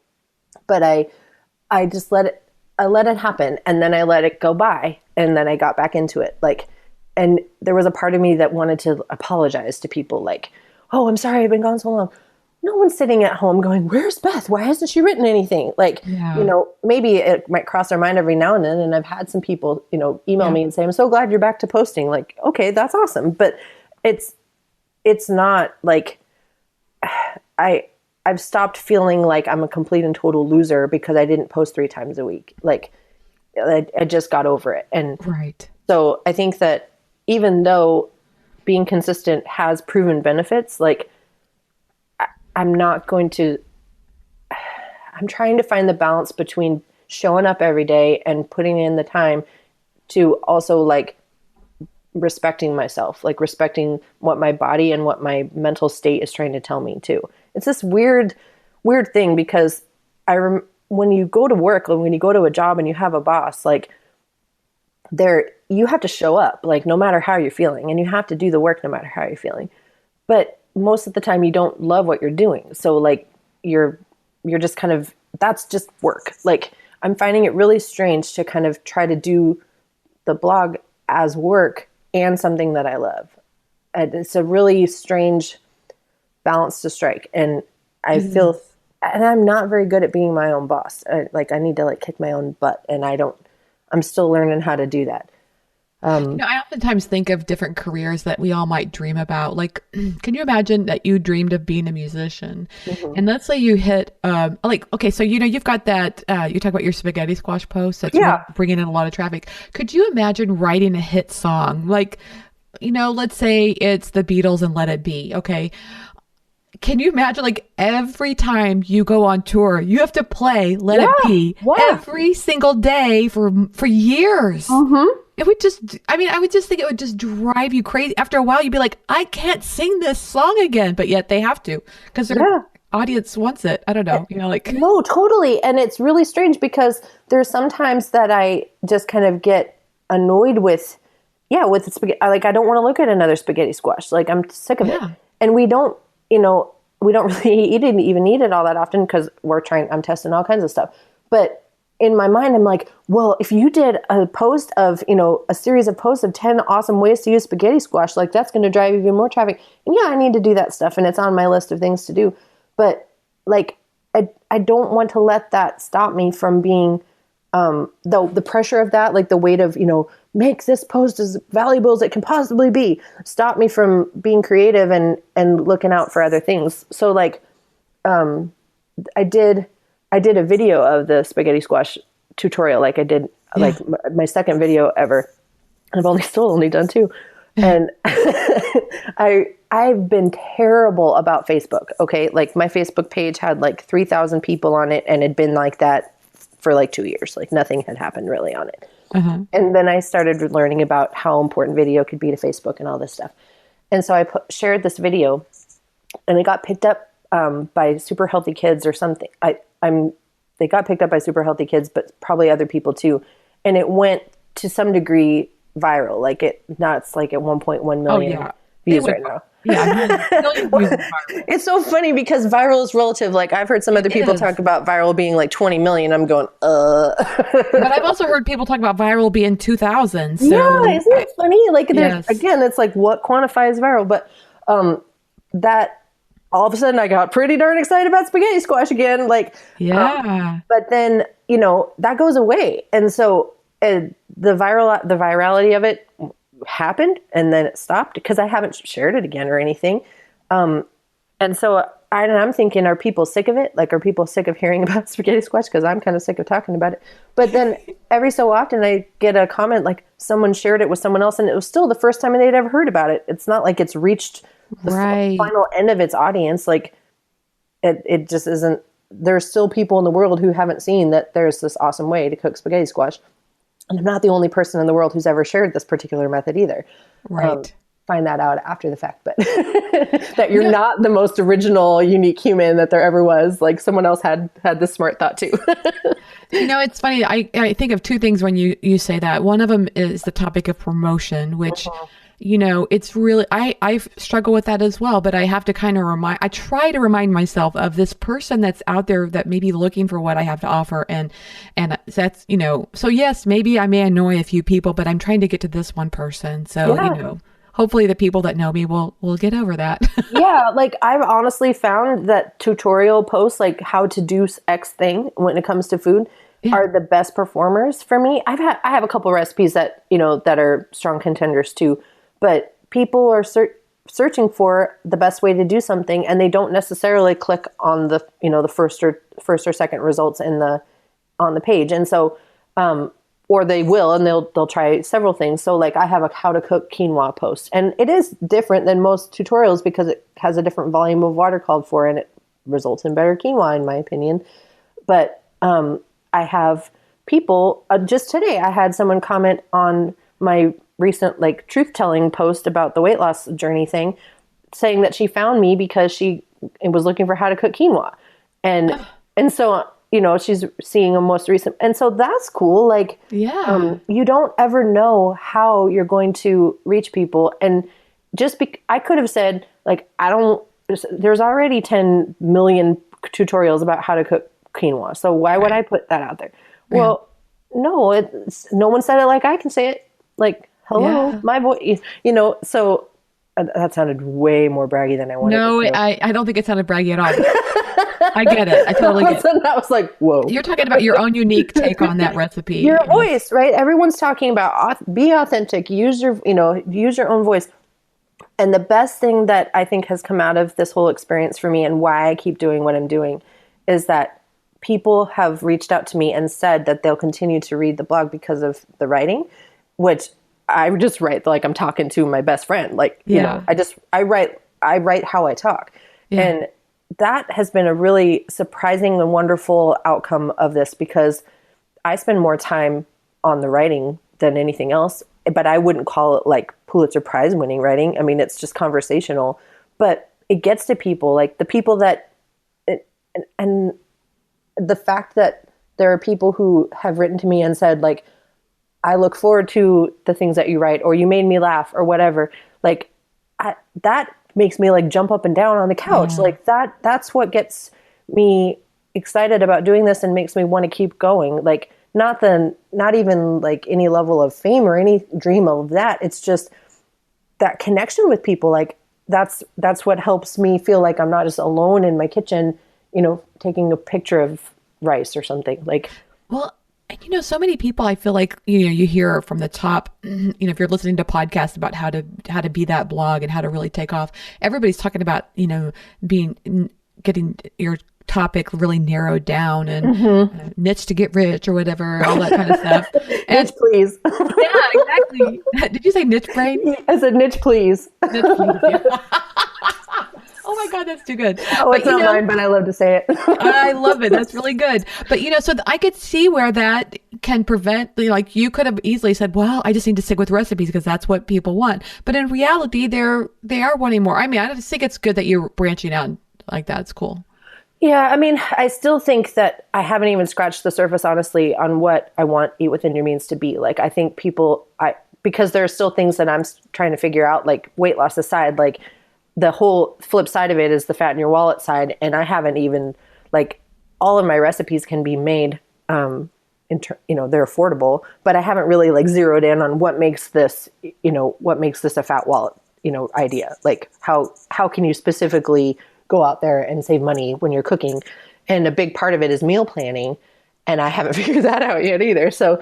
But I just let it happen, and then I let it go by, and then I got back into it. Like, and there was a part of me that wanted to apologize to people, like, "Oh, I'm sorry, I've been gone so long." No one's sitting at home going, "Where's Beth? Why hasn't she written anything?" Like, maybe it might cross their mind every now and then. And I've had some people, email me and say, "I'm so glad you're back to posting." Like, okay, that's awesome. But it's not like I've stopped feeling like I'm a complete and total loser because I didn't post 3 times a week. Like, I just got over it. And so I think that even though being consistent has proven benefits, like, I'm trying to find the balance between showing up every day and putting in the time to also like respecting myself, like respecting what my body and what my mental state is trying to tell me too. It's this weird thing because when you go to work, or when you go to a job and you have a boss, like you have to show up, like no matter how you're feeling, and you have to do the work no matter how you're feeling. But most of the time you don't love what you're doing. So like you're just kind of, that's just work. Like I'm finding it really strange to kind of try to do the blog as work and something that I love. And it's a really strange balance to strike. And I feel, and I'm not very good at being my own boss. I need to like kick my own butt, and I'm still learning how to do that. I oftentimes think of different careers that we all might dream about. Like, can you imagine that you dreamed of being a musician? And let's say you hit, okay, so, you've got that, you talk about your spaghetti squash post that's bringing in a lot of traffic. Could you imagine writing a hit song? Like, let's say it's the Beatles and Let It Be. Okay. Can you imagine, like, every time you go on tour, you have to play Let It Be every single day for years? It would just, I would just think it would just drive you crazy. After a while, you'd be like, I can't sing this song again, but yet they have to because their audience wants it. I don't know, No, totally. And it's really strange because there's sometimes that I just kind of get annoyed with the spaghetti. Like, I don't want to look at another spaghetti squash. Like, I'm sick of it. And we don't really even eat it all that often because I'm testing all kinds of stuff. But in my mind, I'm like, well, if you did a post of, a series of posts of 10 awesome ways to use spaghetti squash, like that's going to drive even more traffic. And I need to do that stuff. And it's on my list of things to do. But like, I don't want to let that stop me from being, the pressure of that, like the weight of, make this post as valuable as it can possibly be, stop me from being creative and looking out for other things. So like, I did a video of the spaghetti squash tutorial. Like I did like my second video ever. I've only done two. And I've been terrible about Facebook. Okay. Like my Facebook page had like 3,000 people on it and had been like that for like 2 years. Like nothing had happened really on it. And then I started learning about how important video could be to Facebook and all this stuff. And so I shared this video and it got picked up by Super Healthy Kids or something. They got picked up by Super Healthy Kids, but probably other people too. And it went to some degree viral. Like it's like at 1.1 million views right now. It's so funny because viral is relative. Like I've heard some other people talk about viral being like 20 million. I'm going, But I've also heard people talk about viral being 2,000. So isn't it funny? Like again, it's like what quantifies viral. But that all of a sudden I got pretty darn excited about spaghetti squash again. Like, but then, that goes away. And so the virality of it happened and then it stopped because I haven't shared it again or anything. And so I'm thinking, are people sick of it? Like, are people sick of hearing about spaghetti squash? Because I'm kind of sick of talking about it. But then every so often I get a comment like someone shared it with someone else and it was still the first time they'd ever heard about it. It's not like it's reached the final end of its audience. Like it just isn't. There's still people in the world who haven't seen that there's this awesome way to cook spaghetti squash. And I'm not the only person in the world who's ever shared this particular method either. Right. Find that out after the fact, but that you're not the most original, unique human that there ever was. Like someone else had this smart thought too. It's funny. I think of two things when you say that. One of them is the topic of promotion, which, it's really, I struggle with that as well, but I have to kind of I try to remind myself of this person that's out there that may be looking for what I have to offer. And that's, so yes, maybe I may annoy a few people, but I'm trying to get to this one person. So, hopefully the people that know me will get over that. Like I've honestly found that tutorial posts, like how to do X thing when it comes to food, are the best performers for me. I have a couple recipes that, that are strong contenders too, but people are searching for the best way to do something and they don't necessarily click on the, the first or second results on the page. And so, or they will, and they'll try several things. So like I have a how to cook quinoa post, and it is different than most tutorials because it has a different volume of water called for, and it results in better quinoa in my opinion. But I have people, just today, I had someone comment on my recent like truth telling post about the weight loss journey thing, saying that she found me because she was looking for how to cook quinoa. And so, she's seeing a most recent. And so that's cool. Like, you don't ever know how you're going to reach people. And I could have said, like, there's already 10 million tutorials about how to cook quinoa. So why would I put that out there? Well, no, no one said it like I can say it. Like, hello, my voice, so that sounded way more braggy than I wanted No, to. I don't think it sounded braggy at all. I get it. I totally get it. I was like, whoa. You're talking about your own unique take on that recipe. Your voice, right? Everyone's talking about be authentic, use your own voice. And the best thing that I think has come out of this whole experience for me and why I keep doing what I'm doing is that people have reached out to me and said that they'll continue to read the blog because of the writing, which I just write like I'm talking to my best friend. Like, I write how I talk. Yeah. And that has been a really surprising and wonderful outcome of this, because I spend more time on the writing than anything else, but I wouldn't call it like Pulitzer Prize winning writing. I mean, it's just conversational, but it gets to people, like the people that, and the fact that there are people who have written to me and said, like, I look forward to the things that you write, or you made me laugh, or whatever. Like, that makes me like jump up and down on the couch. Like that's what gets me excited about doing this and makes me want to keep going. Like, not even like any level of fame or any dream of that. It's just that connection with people. Like, that's what helps me feel like I'm not just alone in my kitchen, taking a picture of rice or something. Like, well, and so many people, I feel like, you hear from the top, if you're listening to podcasts about how to be that blog and how to really take off, everybody's talking about, getting your topic really narrowed down and niche to get rich or whatever, all that kind of stuff. Niche, please. Yeah, exactly. Did you say niche brain? I said niche, please. Niche, please. Yeah. Oh my God, that's too good. Oh, it's not mine, but I love to say it. I love it. That's really good. But, so I could see where that can prevent, like, you could have easily said, well, I just need to stick with recipes because that's what people want. But in reality, they are wanting more. I mean, I just think it's good that you're branching out like that. It's cool. Yeah. I mean, I still think that I haven't even scratched the surface, honestly, on what I want Eat Within Your Means to be. Like, I think because there are still things that I'm trying to figure out, like weight loss aside, like, the whole flip side of it is the fat in your wallet side. And I haven't even, like, all of my recipes can be made, they're affordable, but I haven't really like zeroed in on what makes this a fat wallet, idea. Like, how can you specifically go out there and save money when you're cooking? And a big part of it is meal planning. And I haven't figured that out yet either. So,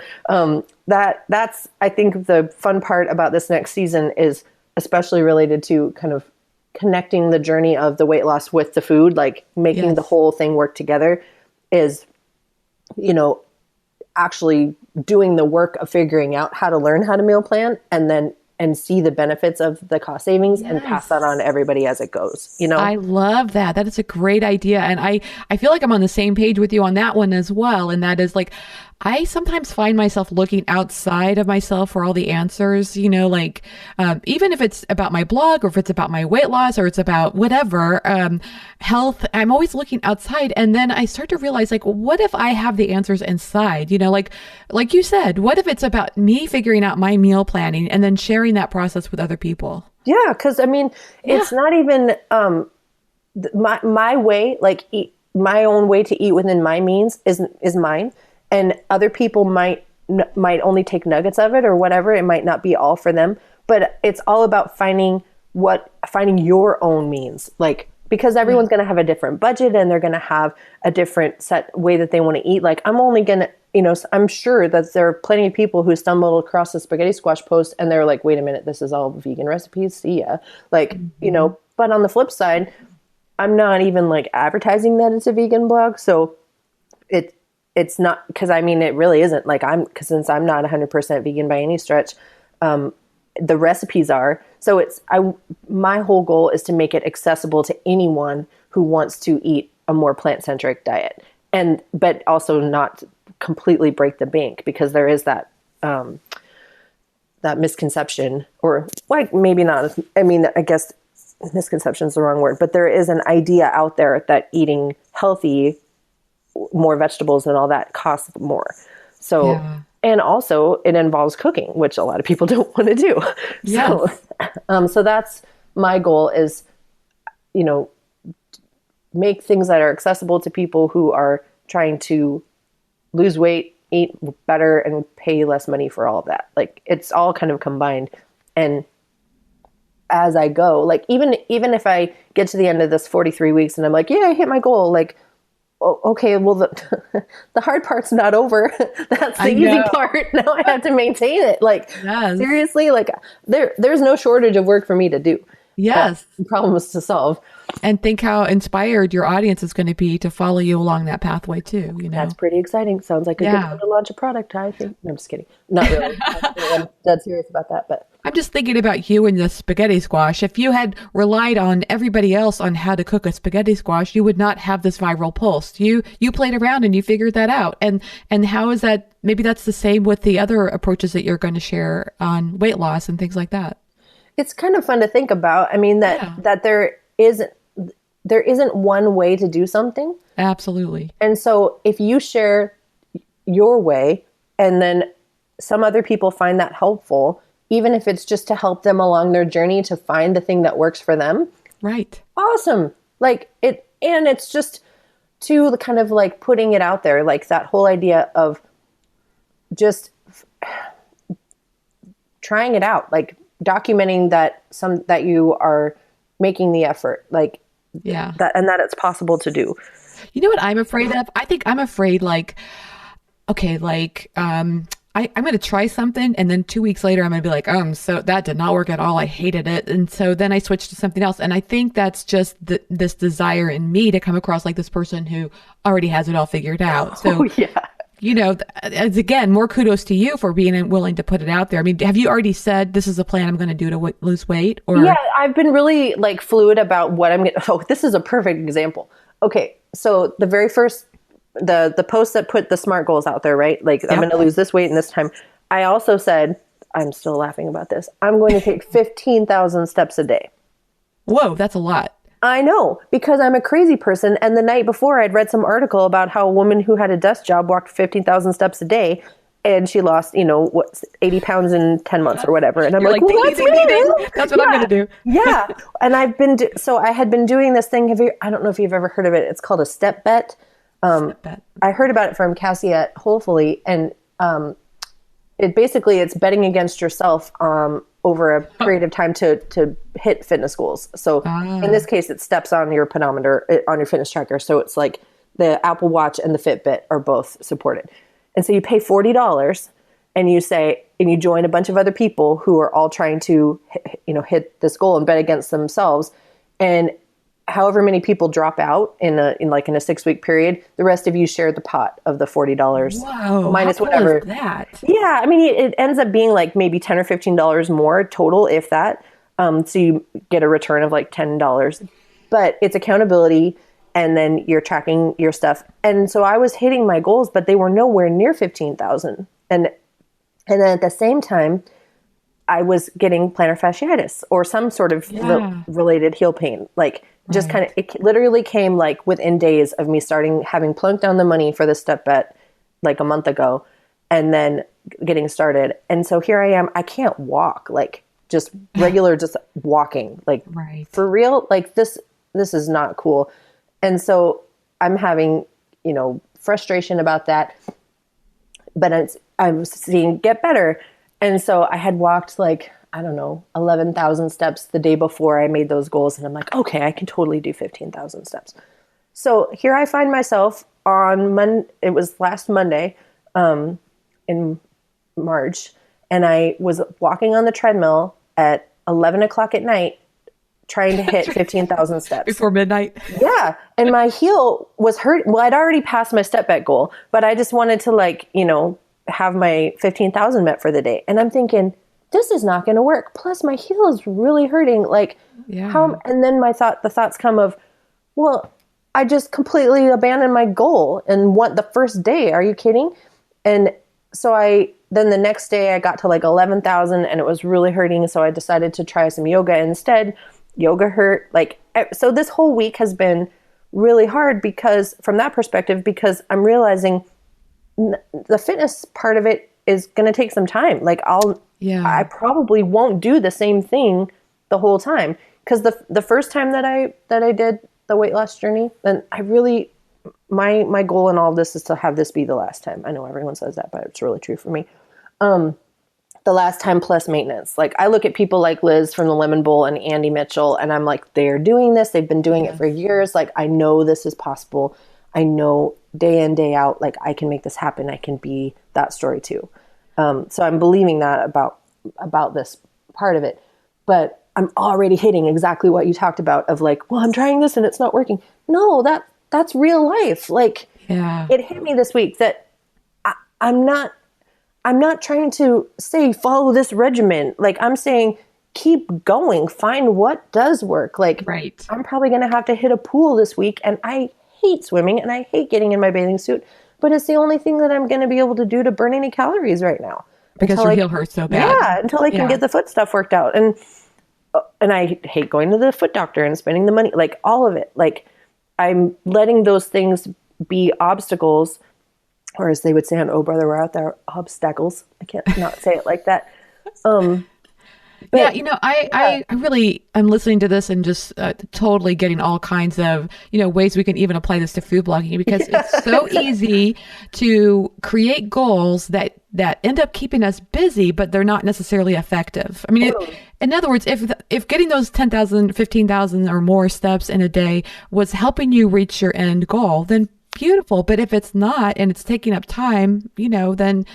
that's, I think the fun part about this next season is especially related to kind of connecting the journey of the weight loss with the food, like making the whole thing work together, is, actually doing the work of figuring out how to learn how to meal plan and see the benefits of the cost savings and pass that on to everybody as it goes. I love that. That is a great idea. And I feel like I'm on the same page with you on that one as well. And that is like, I sometimes find myself looking outside of myself for all the answers, like, even if it's about my blog or if it's about my weight loss or it's about whatever, health, I'm always looking outside. And then I start to realize, like, what if I have the answers inside, like you said, what if it's about me figuring out my meal planning and then sharing that process with other people? Yeah. Cause I mean, it's not even, my way, like my own way to eat within my means is mine. And other people might only take nuggets of it or whatever. It might not be all for them, but it's all about finding your own means. Like, because everyone's going to have a different budget and they're going to have a different set way that they want to eat. Like, I'm only going to, I'm sure that there are plenty of people who stumbled across the spaghetti squash post and they're like, wait a minute, this is all vegan recipes. See ya. Like, but on the flip side, I'm not even like advertising that it's a vegan blog. So it's not, because I mean, it really isn't like since I'm not 100% vegan by any stretch, the recipes are. So my whole goal is to make it accessible to anyone who wants to eat a more plant-centric diet. but also not completely break the bank, because there is that that misconception, or like maybe not. I mean, I guess misconception is the wrong word, but there is an idea out there that eating healthy, more vegetables and all that costs more. So, Yeah. and also it involves cooking, which a lot of people don't want to do. Yes. So that's my goal is, you know, make things that are accessible to people who are trying to lose weight, eat better, and pay less money for all of that. Like, it's all kind of combined. And as I go, like, even if I get to the end of this 43 weeks and I'm like, yeah, I hit my goal, like, okay, well, the hard part's not over. That's the easy part. Now I have to maintain it. Like, seriously, like there's no shortage of work for me to do. Yes. Problems to solve. And think how inspired your audience is going to be to follow you along that pathway too. You know, that's pretty exciting. Sounds like a good time to launch a product, I think. No, I'm just kidding. Not really. I'm dead serious about that, but I'm just thinking about you and the spaghetti squash. If you had relied on everybody else on how to cook a spaghetti squash, you would not have this viral pulse. You played around and you figured that out. And how is that? Maybe that's the same with the other approaches that you're going to share on weight loss and things like that. It's kind of fun to think about. I mean, that there isn't one way to do something. Absolutely. And so if you share your way and then some other people find that helpful, even if it's just to help them along their journey to find the thing that works for them. Right. Awesome. Like it's just to the kind of like putting it out there, like that whole idea of just trying it out, like documenting that you are making the effort, like that, and that it's possible to do. You know what I'm afraid of? I think I'm afraid like, okay, like, I'm going to try something and then 2 weeks later I'm going to be like, so that did not work at all. I hated it. And so then I switched to something else. And I think that's just this desire in me to come across like this person who already has it all figured out. So, you know, again, more kudos to you for being willing to put it out there. I mean, have you already said this is a plan I'm going to do to lose weight? Or yeah, I've been really like fluid about what I'm going to. Oh, this is a perfect example. Okay. So the very first the post that put the SMART goals out there, right? Like, I'm going to lose this weight in this time. I also said, I'm still laughing about this, I'm going to take 15,000 steps a day. Whoa, that's a lot. I know, because I'm a crazy person. And the night before, I'd read some article about how a woman who had a desk job walked 15,000 steps a day, and she lost, 80 pounds in 10 months or whatever. And I'm like, well, that's what I'm going to do. Yeah. And so I had been doing this thing. I don't know if you've ever heard of it. It's called a step bet. I heard about it from Cassie at Hopefully, and it's betting against yourself over a period of time to hit fitness goals. So in this case, it steps on your pedometer, on your fitness tracker. So it's like the Apple Watch and the Fitbit are both supported. And so you pay $40 and you join a bunch of other people who are all trying to hit this goal and bet against themselves. And however many people drop out in a 6-week period, the rest of you share the pot of the $40. Wow, minus how whatever. Cool is that? Yeah, I mean, it ends up being like maybe $10 or $15 more total, if that. So you get a return of like $10, but it's accountability, and then you're tracking your stuff. And so I was hitting my goals, but they were nowhere near 15,000. And then at the same time, I was getting plantar fasciitis or some sort of related heel pain, like. Just kind of, it literally came like within days of me having plunked down the money for the step bet like a month ago, and then getting started. And so here I am, I can't walk, like just regular, just walking, like for real, like this is not cool. And so I'm having, frustration about that, but I'm seeing it get better. And so I had walked like, I don't know, 11,000 steps the day before I made those goals. And I'm like, okay, I can totally do 15,000 steps. So here I find myself on it was last Monday in March. And I was walking on the treadmill at 11 o'clock at night, trying to hit 15,000 steps. Before midnight? Yeah. And my heel was hurt. Well, I'd already passed my step bet goal, but I just wanted to have my 15,000 met for the day. And I'm thinking, this is not going to work. Plus my heel is really hurting. Like how, and then the thoughts come of, well, I just completely abandoned my goal and what the first day, are you kidding? And so then the next day I got to like 11,000 and it was really hurting. So I decided to try some yoga instead. Yoga hurt. Like, so this whole week has been really hard because from that perspective, because I'm realizing the fitness part of it is going to take some time. Like I probably won't do the same thing the whole time. Cause the first time that I did the weight loss journey, and I really, my goal in all of this is to have this be the last time. I know everyone says that, but it's really true for me. The last time plus maintenance. Like I look at people like Liz from the Lemon Bowl and Andy Mitchell, and I'm like, they're doing this. They've been doing it for years. Like I know this is possible. I know day in, day out, like I can make this happen. I can be that story too. So I'm believing that about this part of it, but I'm already hitting exactly what you talked about of like, well, I'm trying this and it's not working. No, that's real life. Like it hit me this week that I'm not trying to say, follow this regimen. Like I'm saying, keep going, find what does work. Like I'm probably going to have to hit a pool this week, and I hate swimming and I hate getting in my bathing suit, but it's the only thing that I'm going to be able to do to burn any calories right now. Because your heel hurts so bad. Yeah, until I can get the foot stuff worked out. And I hate going to the foot doctor and spending the money, like all of it. Like I'm letting those things be obstacles, or as they would say on Oh Brother, We're Out There, obstacles. I can't not say it like that. But, I really, I'm listening to this and just totally getting all kinds of, ways we can even apply this to food blogging, because it's so easy to create goals that end up keeping us busy, but they're not necessarily effective. I mean, in other words, if getting those 10,000, 15,000 or more steps in a day was helping you reach your end goal, then beautiful. But if it's not, and it's taking up time, then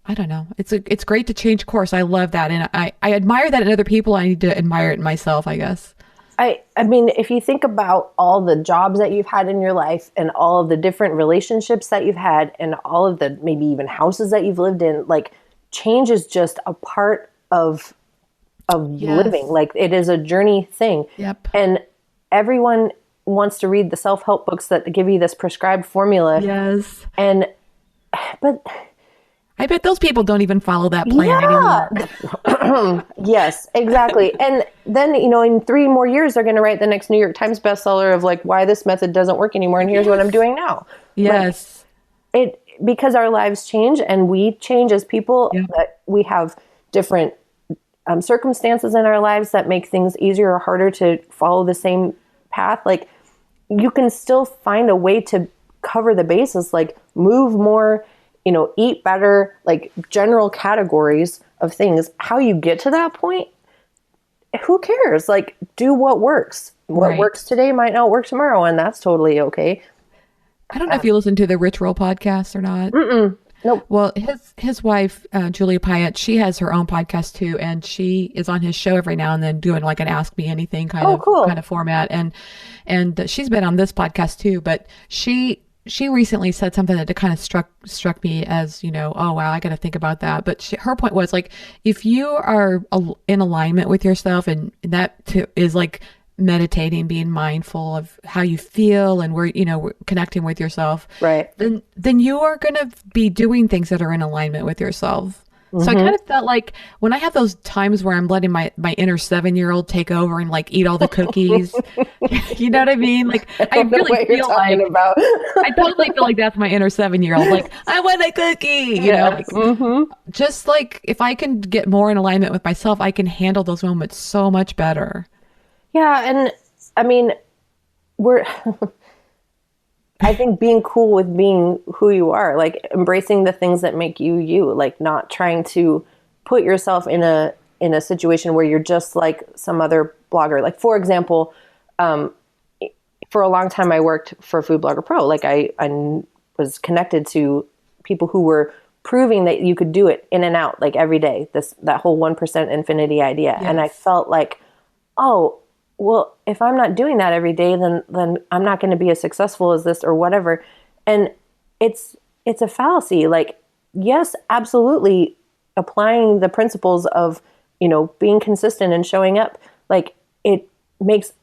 I don't know. It's great to change course. I love that. And I admire that in other people. I need to admire it in myself, I guess. I mean, if you think about all the jobs that you've had in your life and all of the different relationships that you've had and all of the maybe even houses that you've lived in, like change is just a part of living. Like it is a journey thing. Yep. And everyone wants to read the self-help books that give you this prescribed formula. Yes. But I bet those people don't even follow that plan anymore. Yes, exactly. And then, in 3 more years, they're going to write the next New York Times bestseller of like why this method doesn't work anymore. And here's what I'm doing now. Yes. Because our lives change and we change as people, that we have different circumstances in our lives that make things easier or harder to follow the same path. Like you can still find a way to cover the bases, like move more, eat better, like general categories of things. How you get to that point, who cares? Like do what works. What works today might not work tomorrow, and that's totally okay. I don't know if you listen to the Rich Roll podcast or not. Nope. Well, his wife, Julia Pyatt, she has her own podcast too, and she is on his show every now and then doing like an Ask Me Anything kind of format. And she's been on this podcast too, but she recently said something that kind of struck me as, oh wow, I got to think about that. But her point was like, if you are in alignment with yourself, and that is like meditating, being mindful of how you feel and where, connecting with yourself, right? Then you are going to be doing things that are in alignment with yourself. So I kind of felt like when I have those times where I'm letting my inner 7-year-old take over and like eat all the cookies, you know what I mean? Like I really feel like I totally feel like that's my inner 7-year-old. Like I want a cookie, just like if I can get more in alignment with myself, I can handle those moments so much better. Yeah. And I mean, I think being cool with being who you are, like embracing the things that make you you, like not trying to put yourself in a situation where you're just like some other blogger. Like for example, for a long time I worked for Food Blogger Pro. Like I was connected to people who were proving that you could do it in and out, like every day, that whole 1% infinity idea. Yes. And I felt like, oh, well, if I'm not doing that every day, then I'm not going to be as successful as this or whatever. And it's a fallacy. Like, yes, absolutely. Applying the principles of, being consistent and showing up, like it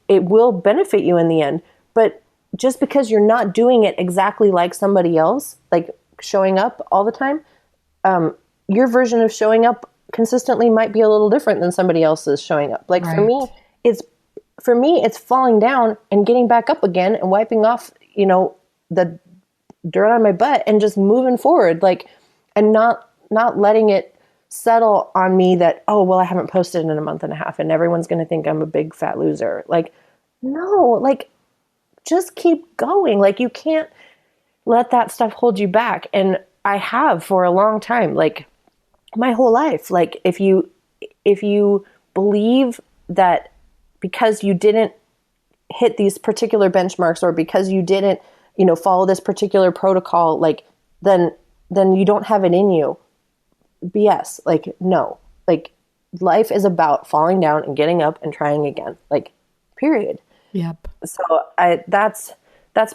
will benefit you in the end. But just because you're not doing it exactly like somebody else, like showing up all the time, your version of showing up consistently might be a little different than somebody else's showing up. Like Right. for me, it's falling down and getting back up again and wiping off, the dirt on my butt and just moving forward, like, and not letting it settle on me that, oh, well, I haven't posted in a month and a half and everyone's going to think I'm a big fat loser. Like, no, like, just keep going. Like, you can't let that stuff hold you back. And I have for a long time, like my whole life. Like, if you believe that because you didn't hit these particular benchmarks or because you didn't, follow this particular protocol, like, then you don't have it in you. BS. Like, no, like, life is about falling down and getting up and trying again, like, period. Yep. So that's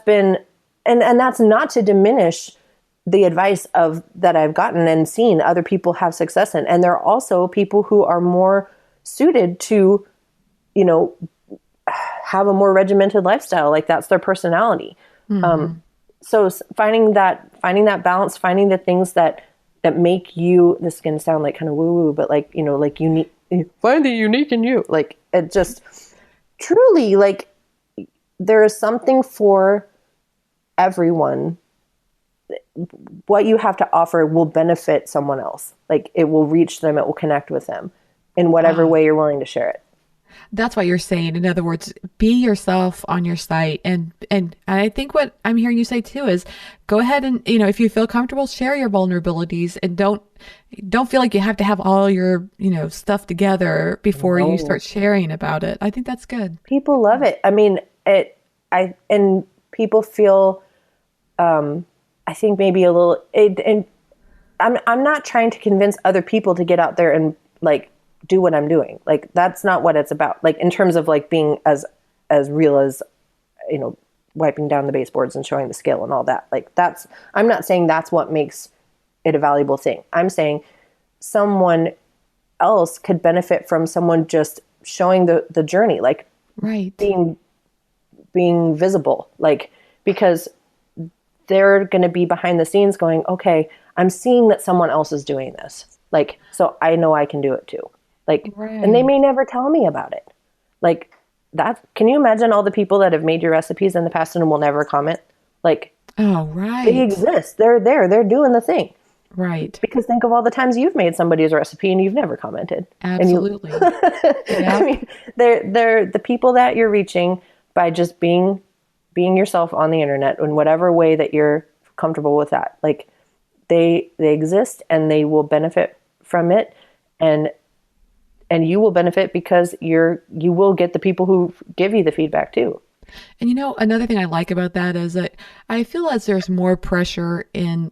been, and that's not to diminish the advice that I've gotten and seen other people have success in. And there are also people who are more suited to, have a more regimented lifestyle. Like, that's their personality. Mm-hmm. So finding that balance, finding the things that make you, this can sound like kind of woo woo, but like, like unique, find the unique in you. Like, it just truly, like, there is something for everyone. What you have to offer will benefit someone else. Like, it will reach them, it will connect with them in whatever way you're willing to share it. That's what you're saying. In other words, be yourself on your site. And I think what I'm hearing you say too is go ahead and, if you feel comfortable, share your vulnerabilities and don't feel like you have to have all your, stuff together before you start sharing about it. I think that's good. People love it. I mean, and people feel, I think maybe a little, and I'm not trying to convince other people to get out there and like do what I'm doing. Like, that's not what it's about. Like, in terms of like being as real as, wiping down the baseboards and showing the skill and all that. Like, I'm not saying that's what makes it a valuable thing. I'm saying someone else could benefit from someone just showing the journey, like, right, being visible, like, because they're going to be behind the scenes going, okay, I'm seeing that someone else is doing this. Like, so I know I can do it too. Like, right. And they may never tell me about it. Like, that, can you imagine all the people that have made your recipes in the past and will never comment? Like, oh, right. They exist. They're there. They're doing the thing. Right. Because think of all the times you've made somebody's recipe and you've never commented. Absolutely. Yeah. I mean, they're the people that you're reaching by just being yourself on the internet in whatever way that you're comfortable with that. Like, they exist and they will benefit from it, and you will benefit because you will get the people who give you the feedback too. And another thing I like about that is that I feel as there's more pressure in,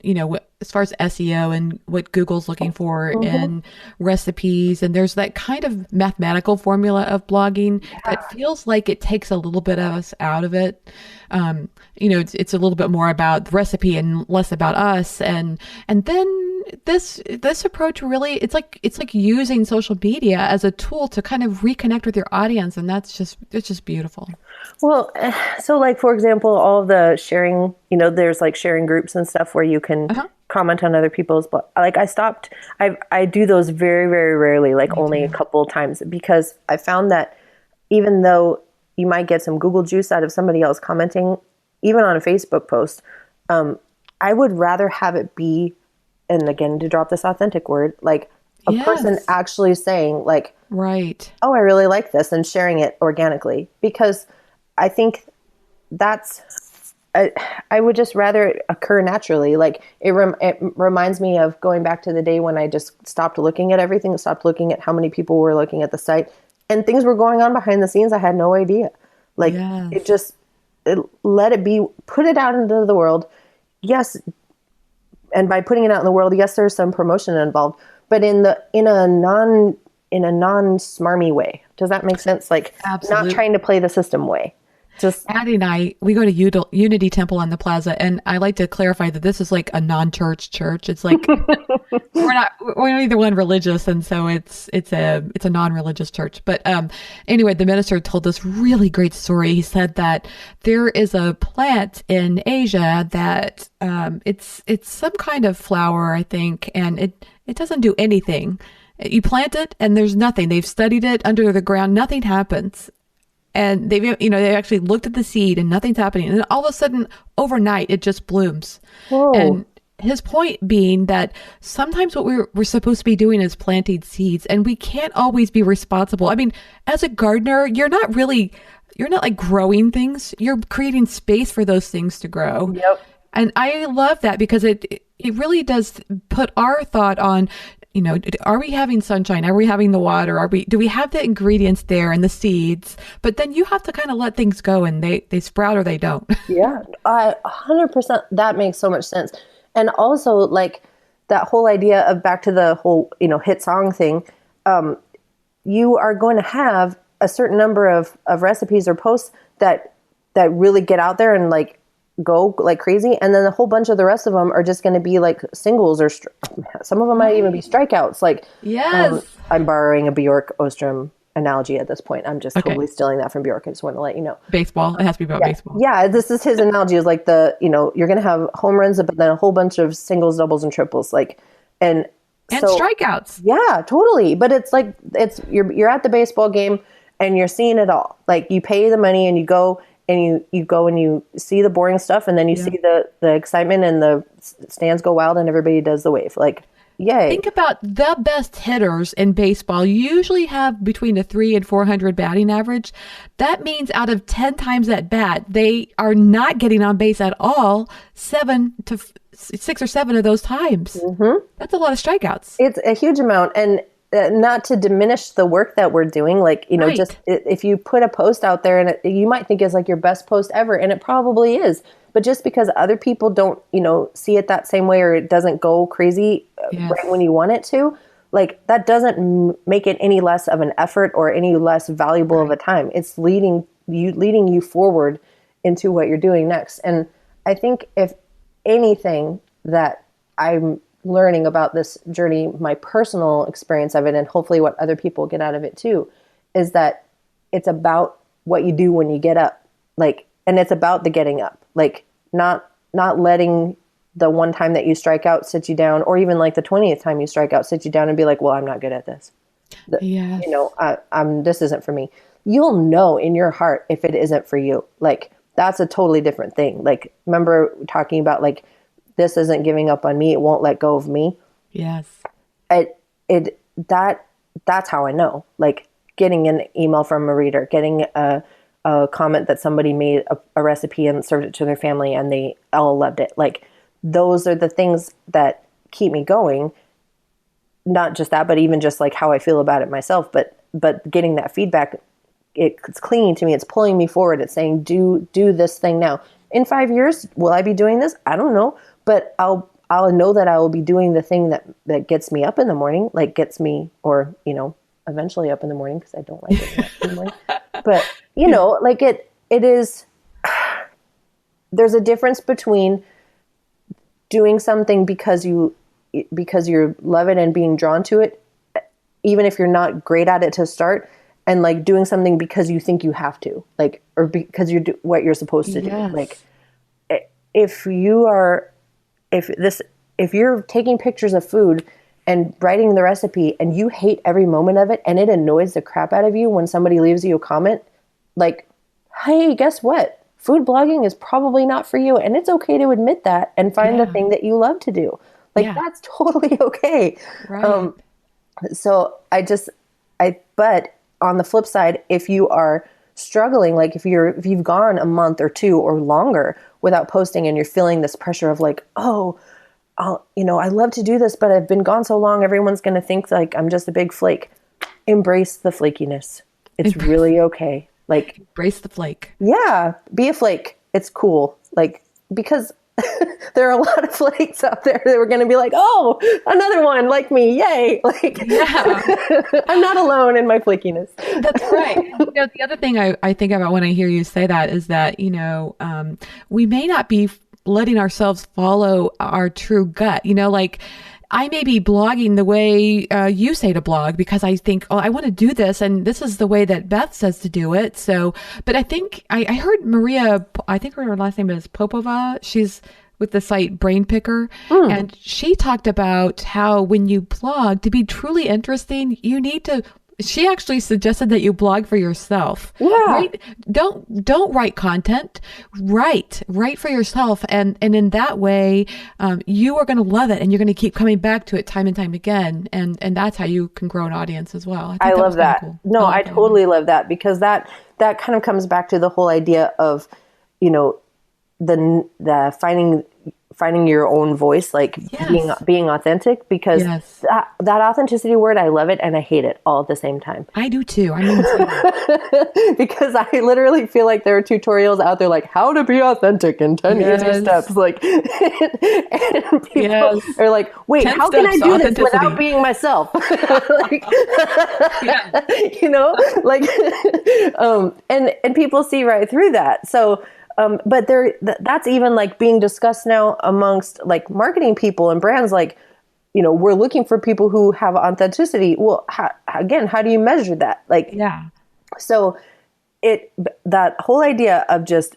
as far as SEO and what Google's looking for in recipes. And there's that kind of mathematical formula of blogging that feels like it takes a little bit of us out of it. It's a little bit more about the recipe and less about us. And then this approach really, it's like using social media as a tool to kind of reconnect with your audience. And it's just beautiful. Well, so like, for example, all of the sharing, there's like sharing groups and stuff where you can comment on other people's, like, I do those very, very rarely, like only a couple times, because I found that even though you might get some Google juice out of somebody else commenting, even on a Facebook post, I would rather have it be, and again, to drop this authentic word, like a person actually saying like, right, oh, I really like this, and sharing it organically, because I think I would just rather it occur naturally. Like, it reminds me of going back to the day when I just stopped looking at everything, stopped looking at how many people were looking at the site, and things were going on behind the scenes I had no idea. Like, let it be, put it out into the world. Yes. And by putting it out in the world, yes, there's some promotion involved, but in a non-smarmy way. Does that make sense? Like, absolutely. Not trying to play the system way. Just Addie and I, we go to Unity Temple on the Plaza, and I like to clarify that this is like a non-church church. It's like we're neither one religious, and so it's a non-religious church. But anyway, the minister told this really great story. He said that there is a plant in Asia that it's some kind of flower, I think, and it doesn't do anything. You plant it and there's nothing. They've studied it under the ground. Nothing happens. And they actually looked at the seed and nothing's happening. And then all of a sudden, overnight, it just blooms. Whoa. And his point being that sometimes what we're supposed to be doing is planting seeds, and we can't always be responsible. I mean, as a gardener, you're not like growing things. You're creating space for those things to grow. Yep. And I love that because it really does put our thought on, are we having sunshine? Are we having the water? Do we have the ingredients there and the seeds? But then you have to kind of let things go and they sprout or they don't. Yeah, 100%. That makes so much sense. And also like that whole idea of back to the whole, hit song thing. You are going to have a certain number of recipes or posts that really get out there and like go like crazy, and then a whole bunch of the rest of them are just going to be like singles or some of them might even be strikeouts. Like, yes, I'm borrowing a Bjork Ostrom analogy at this point. I'm just totally stealing that from Bjork. I just want to let you know. Baseball. It has to be about baseball. Yeah, this is his analogy. Is like you're going to have home runs, but then a whole bunch of singles, doubles, and triples. Like, and strikeouts. Yeah, totally. But it's like you're at the baseball game and you're seeing it all. Like you pay the money and you go. And you go and you see the boring stuff, and then you see the excitement, and the stands go wild, and everybody does the wave. Like, yay! Think about the best hitters in baseball. Usually have between a 300 and 400 batting average. That means out of 10 times at bat, they are not getting on base at all. 7 to 6 or 7 of those times. Mm-hmm. That's a lot of strikeouts. It's a huge amount, and not to diminish the work that we're doing, like, right. Just if you put a post out there and you might think it's like your best post ever, and it probably is, but just because other people don't, see it that same way, or it doesn't go crazy right when you want it to, like that doesn't make it any less of an effort or any less valuable of a time. It's leading you forward into what you're doing next. And I think if anything that I'm learning about this journey, my personal experience of it, and hopefully what other people get out of it too, is that it's about what you do when you get up. Like, and it's about the getting up, like not letting the one time that you strike out sit you down, or even like the 20th time you strike out sit you down and be like, well, I'm not good at this. Yes. This isn't for me. You'll know in your heart if it isn't for you. Like, that's a totally different thing. Like, remember talking about like, this isn't giving up on me. It won't let go of me. Yes. That's how I know. Like getting an email from a reader, getting a comment that somebody made a recipe and served it to their family and they all loved it. Like those are the things that keep me going. Not just that, but even just like how I feel about it myself. But getting that feedback, it's clinging to me. It's pulling me forward. It's saying, do this thing now. In 5 years, will I be doing this? I don't know. But I'll know that I will be doing the thing that gets me up in the morning, like gets me, or, eventually up in the morning, because I don't like it in the morning. But, like it is, there's a difference between doing something because you love it and being drawn to it, even if you're not great at it to start, and like doing something because you think you have to, like, or because you're what you're supposed to do. Like if you're taking pictures of food and writing the recipe and you hate every moment of it and it annoys the crap out of you when somebody leaves you a comment, like, hey, guess what? Food blogging is probably not for you, and it's okay to admit that and find the thing that you love to do. Like that's totally okay. Right. But on the flip side, if you are struggling, like if you've gone a month or 2 or longer without posting and you're feeling this pressure of like, oh, I love to do this, but I've been gone so long, everyone's going to think like I'm just a big flake. Embrace the flakiness. It's really okay. Like embrace the flake. Yeah. Be a flake. It's cool. Like, because there are a lot of flakes out there that were going to be like, oh, another one like me. Yay. Like, Yeah. I'm not alone in my flakiness. That's right. The other thing I think about when I hear you say that is that, we may not be letting ourselves follow our true gut, like I may be blogging the way you say to blog because I think, oh, I want to do this. And this is the way that Beth says to do it. So, but I think I heard Maria, I think her last name is Popova. She's with the site Brain Picker. And she talked about how when you blog, to be truly interesting, you need to, she actually suggested that you blog for yourself. Yeah. Right? Don't write content. Write for yourself. And in that way, you are going to love it and you're going to keep coming back to it time and time again. And that's how you can grow an audience as well. I love that. Cool. No, I totally love that because that kind of comes back to the whole idea of, the finding your own voice, like being authentic, because that authenticity word, I love it and I hate it all at the same time. I do too. I mean, because I literally feel like there are tutorials out there like how to be authentic in 10 easy steps. Like, and people are like, wait, how can I do this without being myself? Like, and people see right through that. So, but that's even like being discussed now amongst like marketing people and brands. Like, we're looking for people who have authenticity. Well, how do you measure that? Like, so that whole idea of just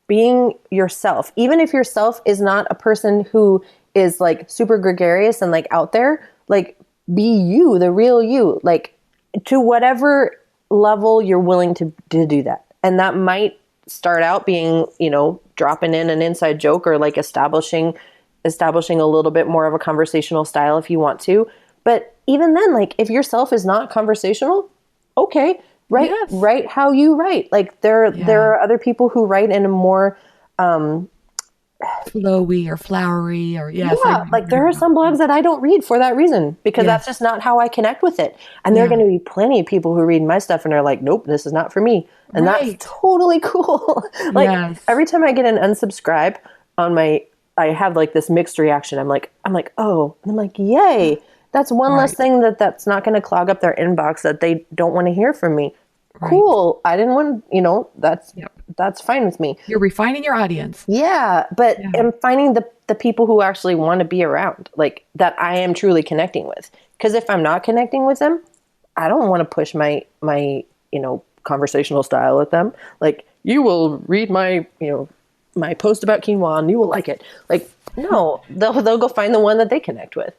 being yourself, even if yourself is not a person who is like super gregarious and like out there, like be you, the real you, like to whatever level you're willing to do that. And that might start out being, dropping in an inside joke or like establishing a little bit more of a conversational style if you want to. But even then, like if yourself is not conversational, okay, write how you write. Like there are other people who write in a more flowy or flowery or like there are some blogs that I don't read for that reason because that's just not how I connect with it. And there are going to be plenty of people who read my stuff and are like, nope, this is not for me. And that's totally cool. Like every time I get an unsubscribe on I have like this mixed reaction. I'm like, oh, and I'm like, yay. That's one less thing that's not going to clog up their inbox that they don't want to hear from me. Right. Cool. I didn't want, that's fine with me. You're refining your audience. Yeah. But I'm finding the people who actually want to be around, like that I am truly connecting with. Because if I'm not connecting with them, I don't want to push my conversational style with them. Like, you will read my post about quinoa and you will like it. Like, no, they'll go find the one that they connect with.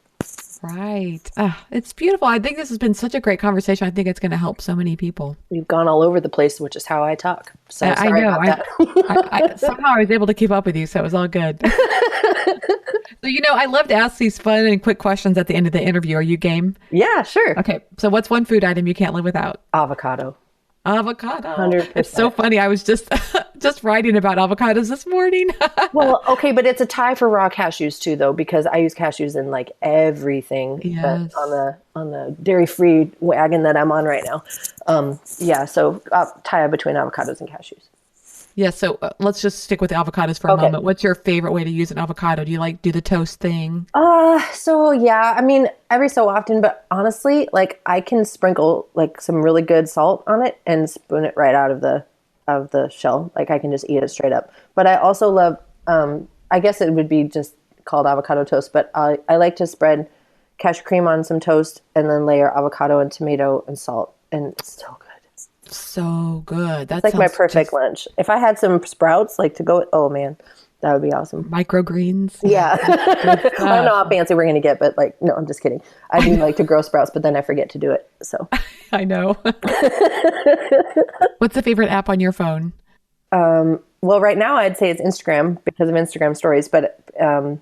Right. It's beautiful. I think this has been such a great conversation. I think it's going to help so many people. We've gone all over the place, which is how I talk. So I know. I somehow I was able to keep up with you, so it was all good. So, I love to ask these fun and quick questions at the end of the interview. Are you game? Yeah, sure. Okay. So what's one food item you can't live without? Avocado. 100%. It's so funny. I was just writing about avocados this morning. Well, okay, but it's a tie for raw cashews too, though, because I use cashews in like everything. Yes. But on the dairy-free wagon that I'm on right now. So I'll tie between avocados and cashews. Yeah, so let's just stick with the avocados for a moment. What's your favorite way to use an avocado? Do you do the toast thing? So yeah, I mean, every so often, but honestly, like I can sprinkle like some really good salt on it and spoon it right out of the shell. Like I can just eat it straight up. But I also love, I guess it would be just called avocado toast, but I like to spread cashew cream on some toast and then layer avocado and tomato and salt, and it's so good. So good. That's like my perfect lunch. If I had some sprouts like to go, oh man, that would be awesome. Microgreens. Yeah. I don't know how fancy we're going to get, but like, no, I'm just kidding. I do like to grow sprouts, but then I forget to do it. So I know. What's the favorite app on your phone? Well, right now I'd say it's Instagram because of Instagram stories, but I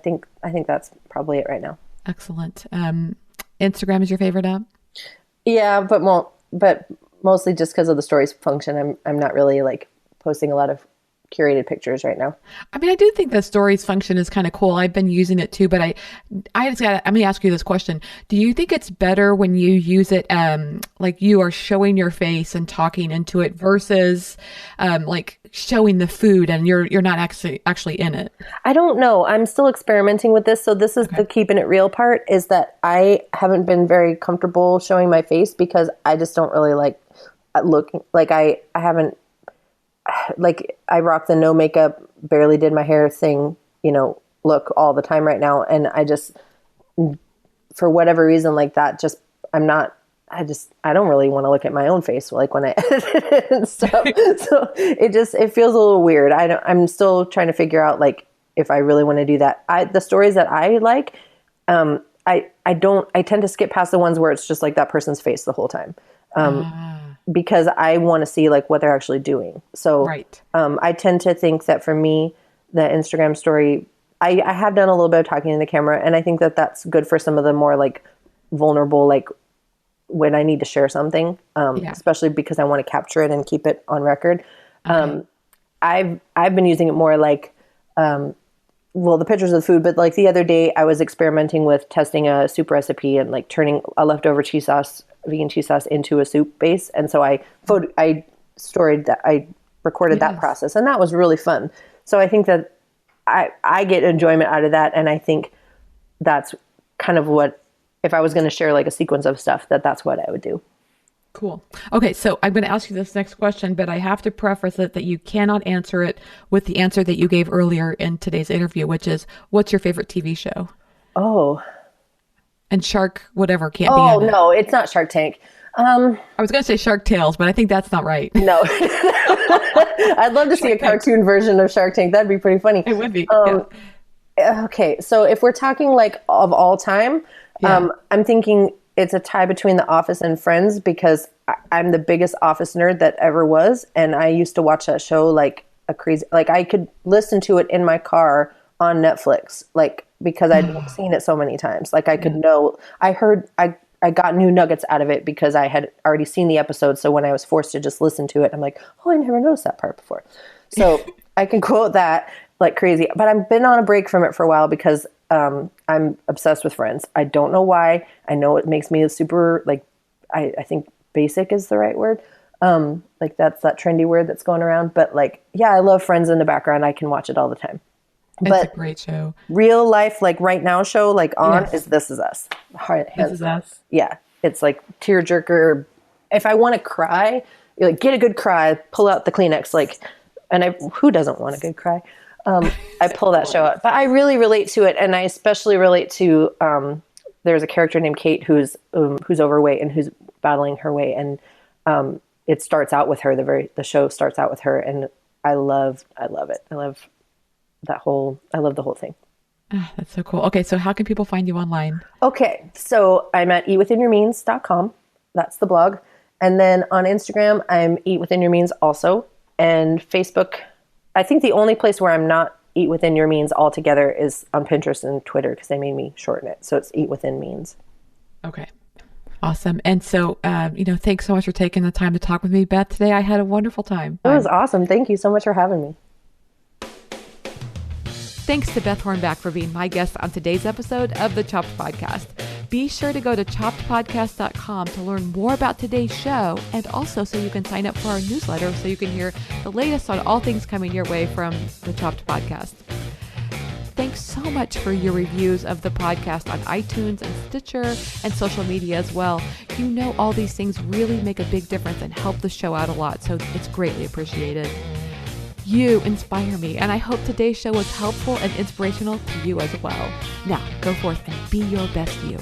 think that's probably it right now. Excellent. Instagram is your favorite app? Yeah, but mostly just because of the stories function. I'm not really like posting a lot of curated pictures right now. I mean, I do think the stories function is kind of cool. I've been using it too, but I just got. I'm gonna ask you this question: do you think it's better when you use it, like you are showing your face and talking into it versus, like showing the food and you're not actually in it? I don't know. I'm still experimenting with this. So this is the keeping it real part, is that I haven't been very comfortable showing my face because I just don't really like looking like I haven't. Like I rock the no makeup, barely did my hair thing, look all the time right now. And I just, for whatever reason like that, I don't really want to look at my own face like when I edit it and stuff. So it feels a little weird. I'm still trying to figure out like if I really want to do that. The stories that I like, I tend to skip past the ones where it's just like that person's face the whole time. Because I want to see like what they're actually doing. So right. I tend to think that for me, the Instagram story, I have done a little bit of talking in the camera, and I think that that's good for some of the more like vulnerable, like when I need to share something, especially because I want to capture it and keep it on record. Okay. I've been using it more like, the pictures of the food, but like the other day I was experimenting with testing a soup recipe and like turning a leftover vegan cheese sauce into a soup base. And so I recorded that process, and that was really fun. So I think that I get enjoyment out of that. And I think that's kind of what, if I was going to share like a sequence of stuff, that's what I would do. Cool. Okay. So I'm going to ask you this next question, but I have to preface it that you cannot answer it with the answer that you gave earlier in today's interview, which is, what's your favorite TV show? Oh, and Shark, whatever, can't be. Oh, no, it's not Shark Tank. I was going to say Shark Tales, but I think that's not right. No. I'd love to see a cartoon version of Shark Tank. That'd be pretty funny. It would be. Okay, so if we're talking like of all time, I'm thinking it's a tie between The Office and Friends, because I'm the biggest Office nerd that ever was. And I used to watch that show like a crazy, like I could listen to it in my car on Netflix, like, because I'd seen it so many times. Like I could know, I got new nuggets out of it because I had already seen the episode. So when I was forced to just listen to it, I'm like, oh, I never noticed that part before. So I can quote that like crazy, but I've been on a break from it for a while because I'm obsessed with Friends. I don't know why. I know it makes me super, like, I think basic is the right word. Like that's that trendy word that's going around. But like, yeah, I love Friends in the background. I can watch it all the time. It's a great show. Real life, like right now show, like on is This Is Us. This Is Us. Yeah. It's like tearjerker. If I want to cry, like get a good cry, pull out the Kleenex, like, and who doesn't want a good cry? I pull that show out, but I really relate to it. And I especially relate to, there's a character named Kate who's overweight and who's battling her weight. And, it starts out with her, the show starts out with her. And I love it. I love the whole thing. Oh, that's so cool. Okay. So how can people find you online? Okay. So I'm at eatwithinyourmeans.com. That's the blog. And then on Instagram, I'm Eat Within Your Means also. And Facebook, I think the only place where I'm not Eat Within Your Means altogether is on Pinterest and Twitter, because they made me shorten it. So it's Eat Within Means. Okay. Awesome. And so, thanks so much for taking the time to talk with me, Beth, today. I had a wonderful time. It was awesome. Thank you so much for having me. Thanks to Beth Hornback for being my guest on today's episode of the Chopped Podcast. Be sure to go to choppedpodcast.com to learn more about today's show, and also so you can sign up for our newsletter so you can hear the latest on all things coming your way from the Chopped Podcast. Thanks so much for your reviews of the podcast on iTunes and Stitcher and social media as well. You know, all these things really make a big difference and help the show out a lot, so it's greatly appreciated. You inspire me, and I hope today's show was helpful and inspirational to you as well. Now, go forth and be your best you.